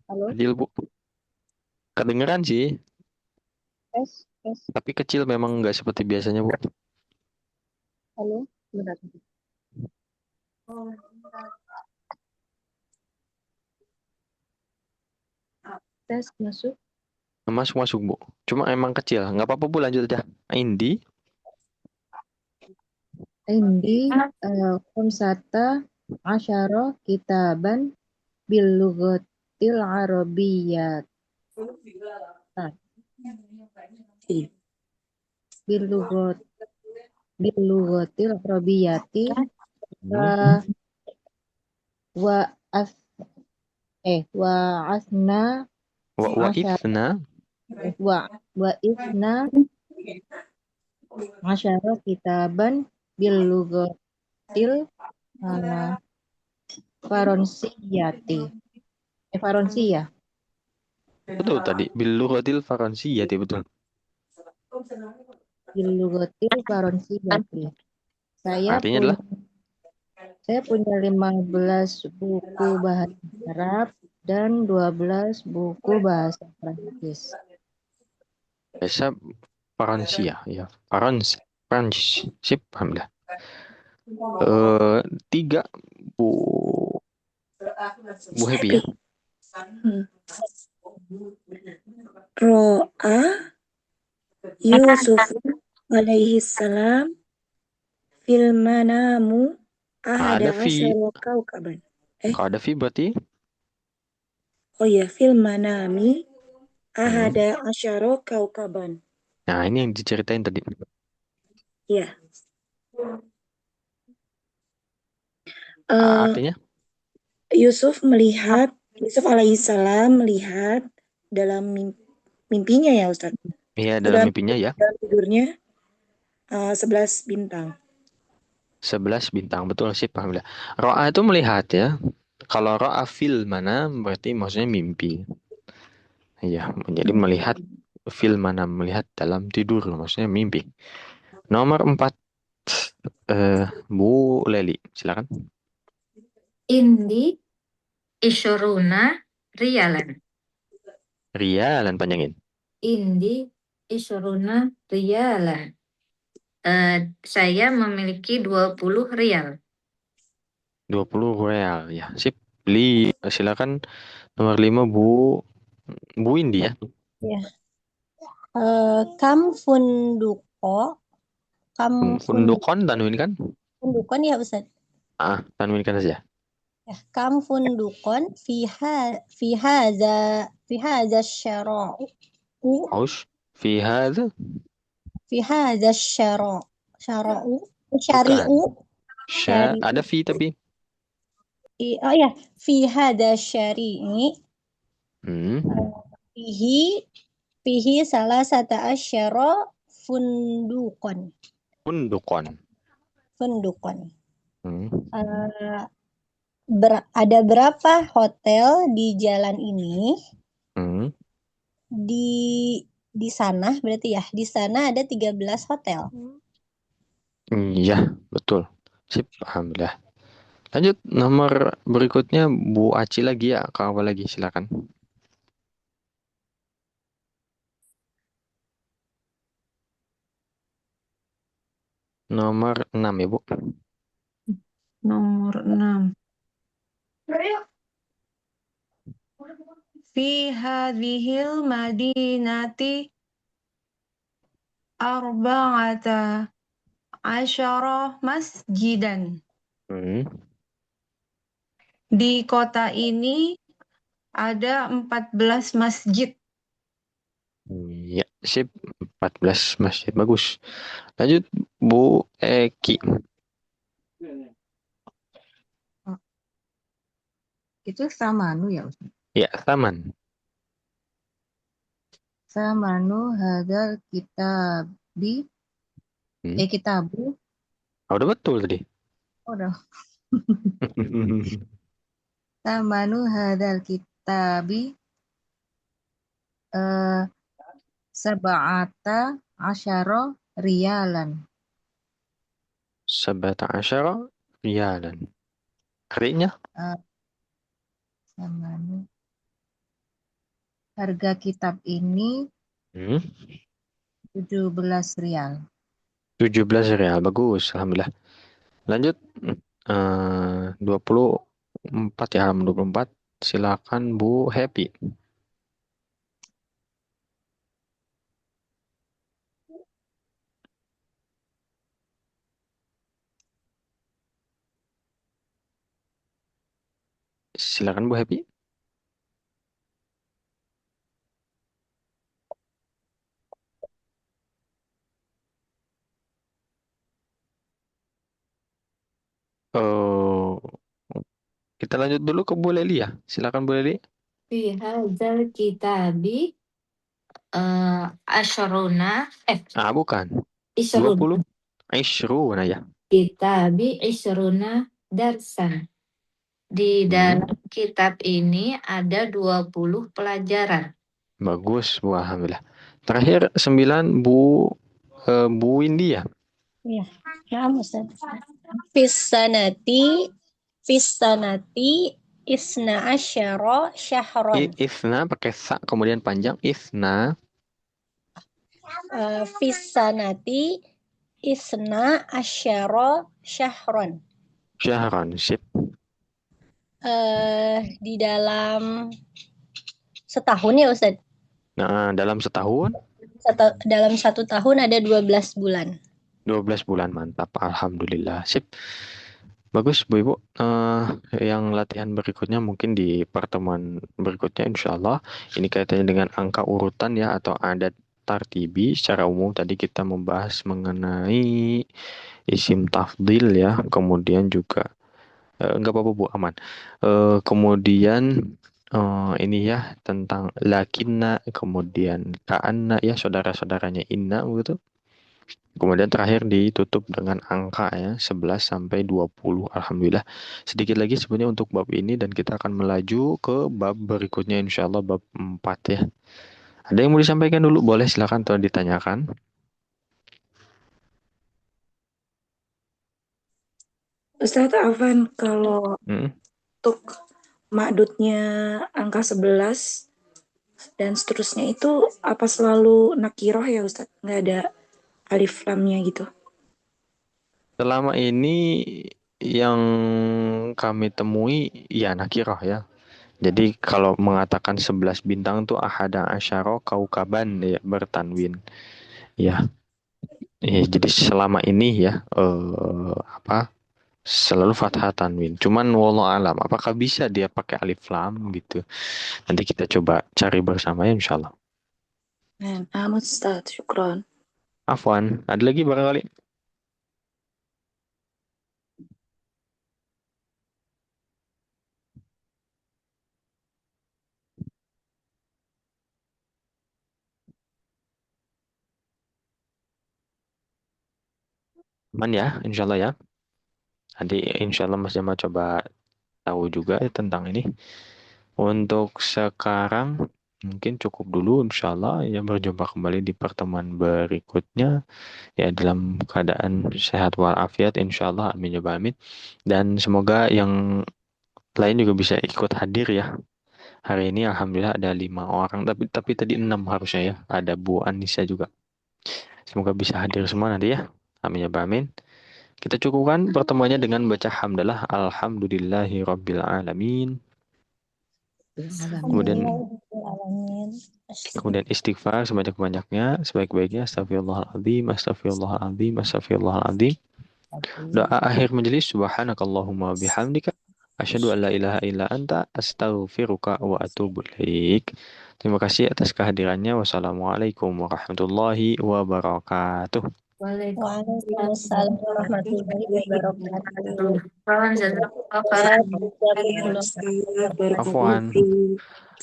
B: halo
A: Kecil Bu. Kedengeran sih,
B: tes tes
A: tapi kecil memang nggak seperti biasanya Bu.
B: halo benar. tes masuk.
A: Masuk Bu. Cuma emang kecil. Nggak apa-apa Bu, lanjut aja. Indi.
B: Indi khamsata asyara kitaban bil lughatil arabiyyah. Bil lughat bil lughatil arabiyyati wa
A: Hmm.
B: wa as wa asna
A: Wa
B: asyara
A: ifna.
B: wa isna asyara kitaban bil lughatil faronsiyati. Faronsiyah.
A: Betul tadi. Bil lughatil faransiyati, betul.
B: Bil lughatil faronsiyati.
A: Artinya adalah
B: Saya punya 15 buku bahasa Arab dan 12 buku bahasa Prancis.
A: bahasa Faransia, ya. Prancis. Sip, alhamdulillah. Tiga Bu Happy ya.
F: Ro'a Yusuf alaihi salam fil manamu ahada
A: Ada fi.
F: asyara kaukaban.
A: Kalau ada fi berarti
F: Oh ya, fil manami ahada asyara kaukaban.
A: nah ini yang diceritain tadi.
F: Ya.
A: Artinya
F: Yusuf alaihissalam melihat dalam mimpinya ya Ustaz.
A: iya dalam mimpinya ya.
F: Dalam tidurnya 11 bintang.
A: 11 bintang, betul sih, alhamdulillah. Ro'a itu melihat ya. Kalau ro'a fil mana berarti maksudnya mimpi. Iya, jadi melihat fil mana, melihat dalam tidur maksudnya mimpi. Nomor 4 Bu Leli, silakan.
D: Indi isyuruna riyalan.
A: Rialan panjangin.
D: Indi isyuruna riyalan. Saya memiliki 20 rial.
A: 20 real ya. Sip. Beli, silakan. Nomor 5 Bu Indi ya.
C: Ya. Kam funduko. Kam
A: Fundukon tanwinkan.
C: fundukon ya Ustaz.
A: Tanwinkan saja.
C: Ya. Kam fundukon fi hadza syara'u.
A: Aus fi hadza
C: Fi hadza syara'u.
A: bukan.
C: Syari'u.
A: Ada fi tapi.
C: Oh ya, fi hadza syari'i. Fihi salah satu asyara fundukon.
A: Fundukon.
C: Ada berapa hotel di jalan ini? Di sana berarti ya. Di sana ada 13 hotel.
A: Iya, betul. Sip, alhamdulillah. Lanjut nomor berikutnya Bu Aci lagi ya. Apa lagi silakan. Nomor 6 ya Bu.
E: Nomor 6. Fi hadhil madinati arba'ata asyara masjidan. Di kota ini ada 14 masjid.
A: Ya, sip. 14 masjid. Bagus. Lanjut Bu Eki.
B: Itu samanu ya Ustaz?
A: Ya, taman.
B: Samanu hadal kitabi. Kitabu.
A: Udah betul tadi.
B: Udah. Samanu hadal kitabi sab'ata asyara riyalan.
A: Sabata asyara riyalan. Artinya?
B: Samanu. Harga kitab ini 17 rial.
A: 17 rial. Bagus, alhamdulillah. Lanjut 24 ya, halaman 24. Silakan Bu Happy. Silakan Bu Happy. Oh, kita lanjut dulu ke Bu Leli ya. Silakan Bu Leli.
D: Fi hadzal kitabi asyaruna
A: Bukan.
D: isyruna
A: 20. Ishruna ya.
D: kitabi isyruna darsan. Di dalam kitab ini ada 20 pelajaran.
A: Bagus Bu, alhamdulillah. Terakhir 9 Bu Windy ya.
C: Iya. Ya, Ustaz. Fisanati isna asyara syahron.
A: Isna pakai sa kemudian panjang isna.
C: Fisanati isna asyara syahron.
A: Syahran sip.
C: Di dalam setahun ya Ustaz.
A: Nah, dalam setahun
C: Dalam 1 tahun ada 12 bulan.
A: 12 bulan, mantap, alhamdulillah, sip. Bagus Bu Ibu. Yang latihan berikutnya mungkin di pertemuan berikutnya insya Allah. Ini kaitannya dengan angka urutan ya atau adat tartibi. Secara umum tadi kita membahas mengenai isim tafdil ya. Kemudian juga enggak apa-apa Bu, aman. Kemudian ini ya tentang lakinna, kemudian ka'anna ya saudara-saudaranya inna gitu. Kemudian terakhir ditutup dengan angka ya 11 sampai 20. Alhamdulillah. Sedikit lagi sebenarnya untuk bab ini dan kita akan melaju ke bab berikutnya insya Allah bab 4 ya. Ada yang mau disampaikan dulu? Boleh silakan atau ditanyakan.
F: Ustadz Afan, kalau
A: Mm.
F: untuk makdudnya angka 11 dan seterusnya itu apa selalu nakiroh ya Ustadz? Nggak ada alif lamnya gitu.
A: Selama ini yang kami temui ya nakiroh ya. Jadi kalau mengatakan 11 bintang tuh ahada asyara kaukaban ya bertanwin. Ya. Jadi selama ini ya selalu fathah tanwin. Cuman wallahu alam apakah bisa dia pakai alif lam gitu. Nanti kita coba cari bersama ya insyaallah.
F: Ustadz, syukron.
A: Afwan, ada lagi barangkali? Aman ya, insyaallah ya. Nanti insyaallah Mas Jamal coba tahu juga ya tentang ini. Untuk sekarang mungkin cukup dulu insyaallah ya, berjumpa kembali di pertemuan berikutnya ya dalam keadaan sehat walafiat insyaallah, amin ya rabbal alamin. Dan semoga yang lain juga bisa ikut hadir ya. Hari ini alhamdulillah ada 5 orang, tapi tadi 6 harusnya ya. Ada Bu Anissa juga. Semoga bisa hadir semua nanti ya. Amin ya rabbal alamin. Kita cukupkan pertemuannya dengan baca hamdalah alhamdulillahi rabbil alamin. Kemudian istighfar sebanyak-banyaknya, sebaik-baiknya astagfirullahaladzim, astagfirullahaladzim, astagfirullahaladzim. Doa akhir majelis, subhanakallahumma bihamdika asyhadu an la ilaha illa anta astaghfiruka wa atubu ilaik. Terima kasih atas kehadirannya. Wassalamualaikum warahmatullahi wabarakatuh.
C: Waalaikumsalam warahmatullahi wabarakatuh.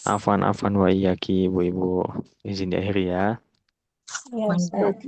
A: Afwan wa iyaki, ibu-ibu. Izin diakhiri ya.
C: Ya, Ustaz.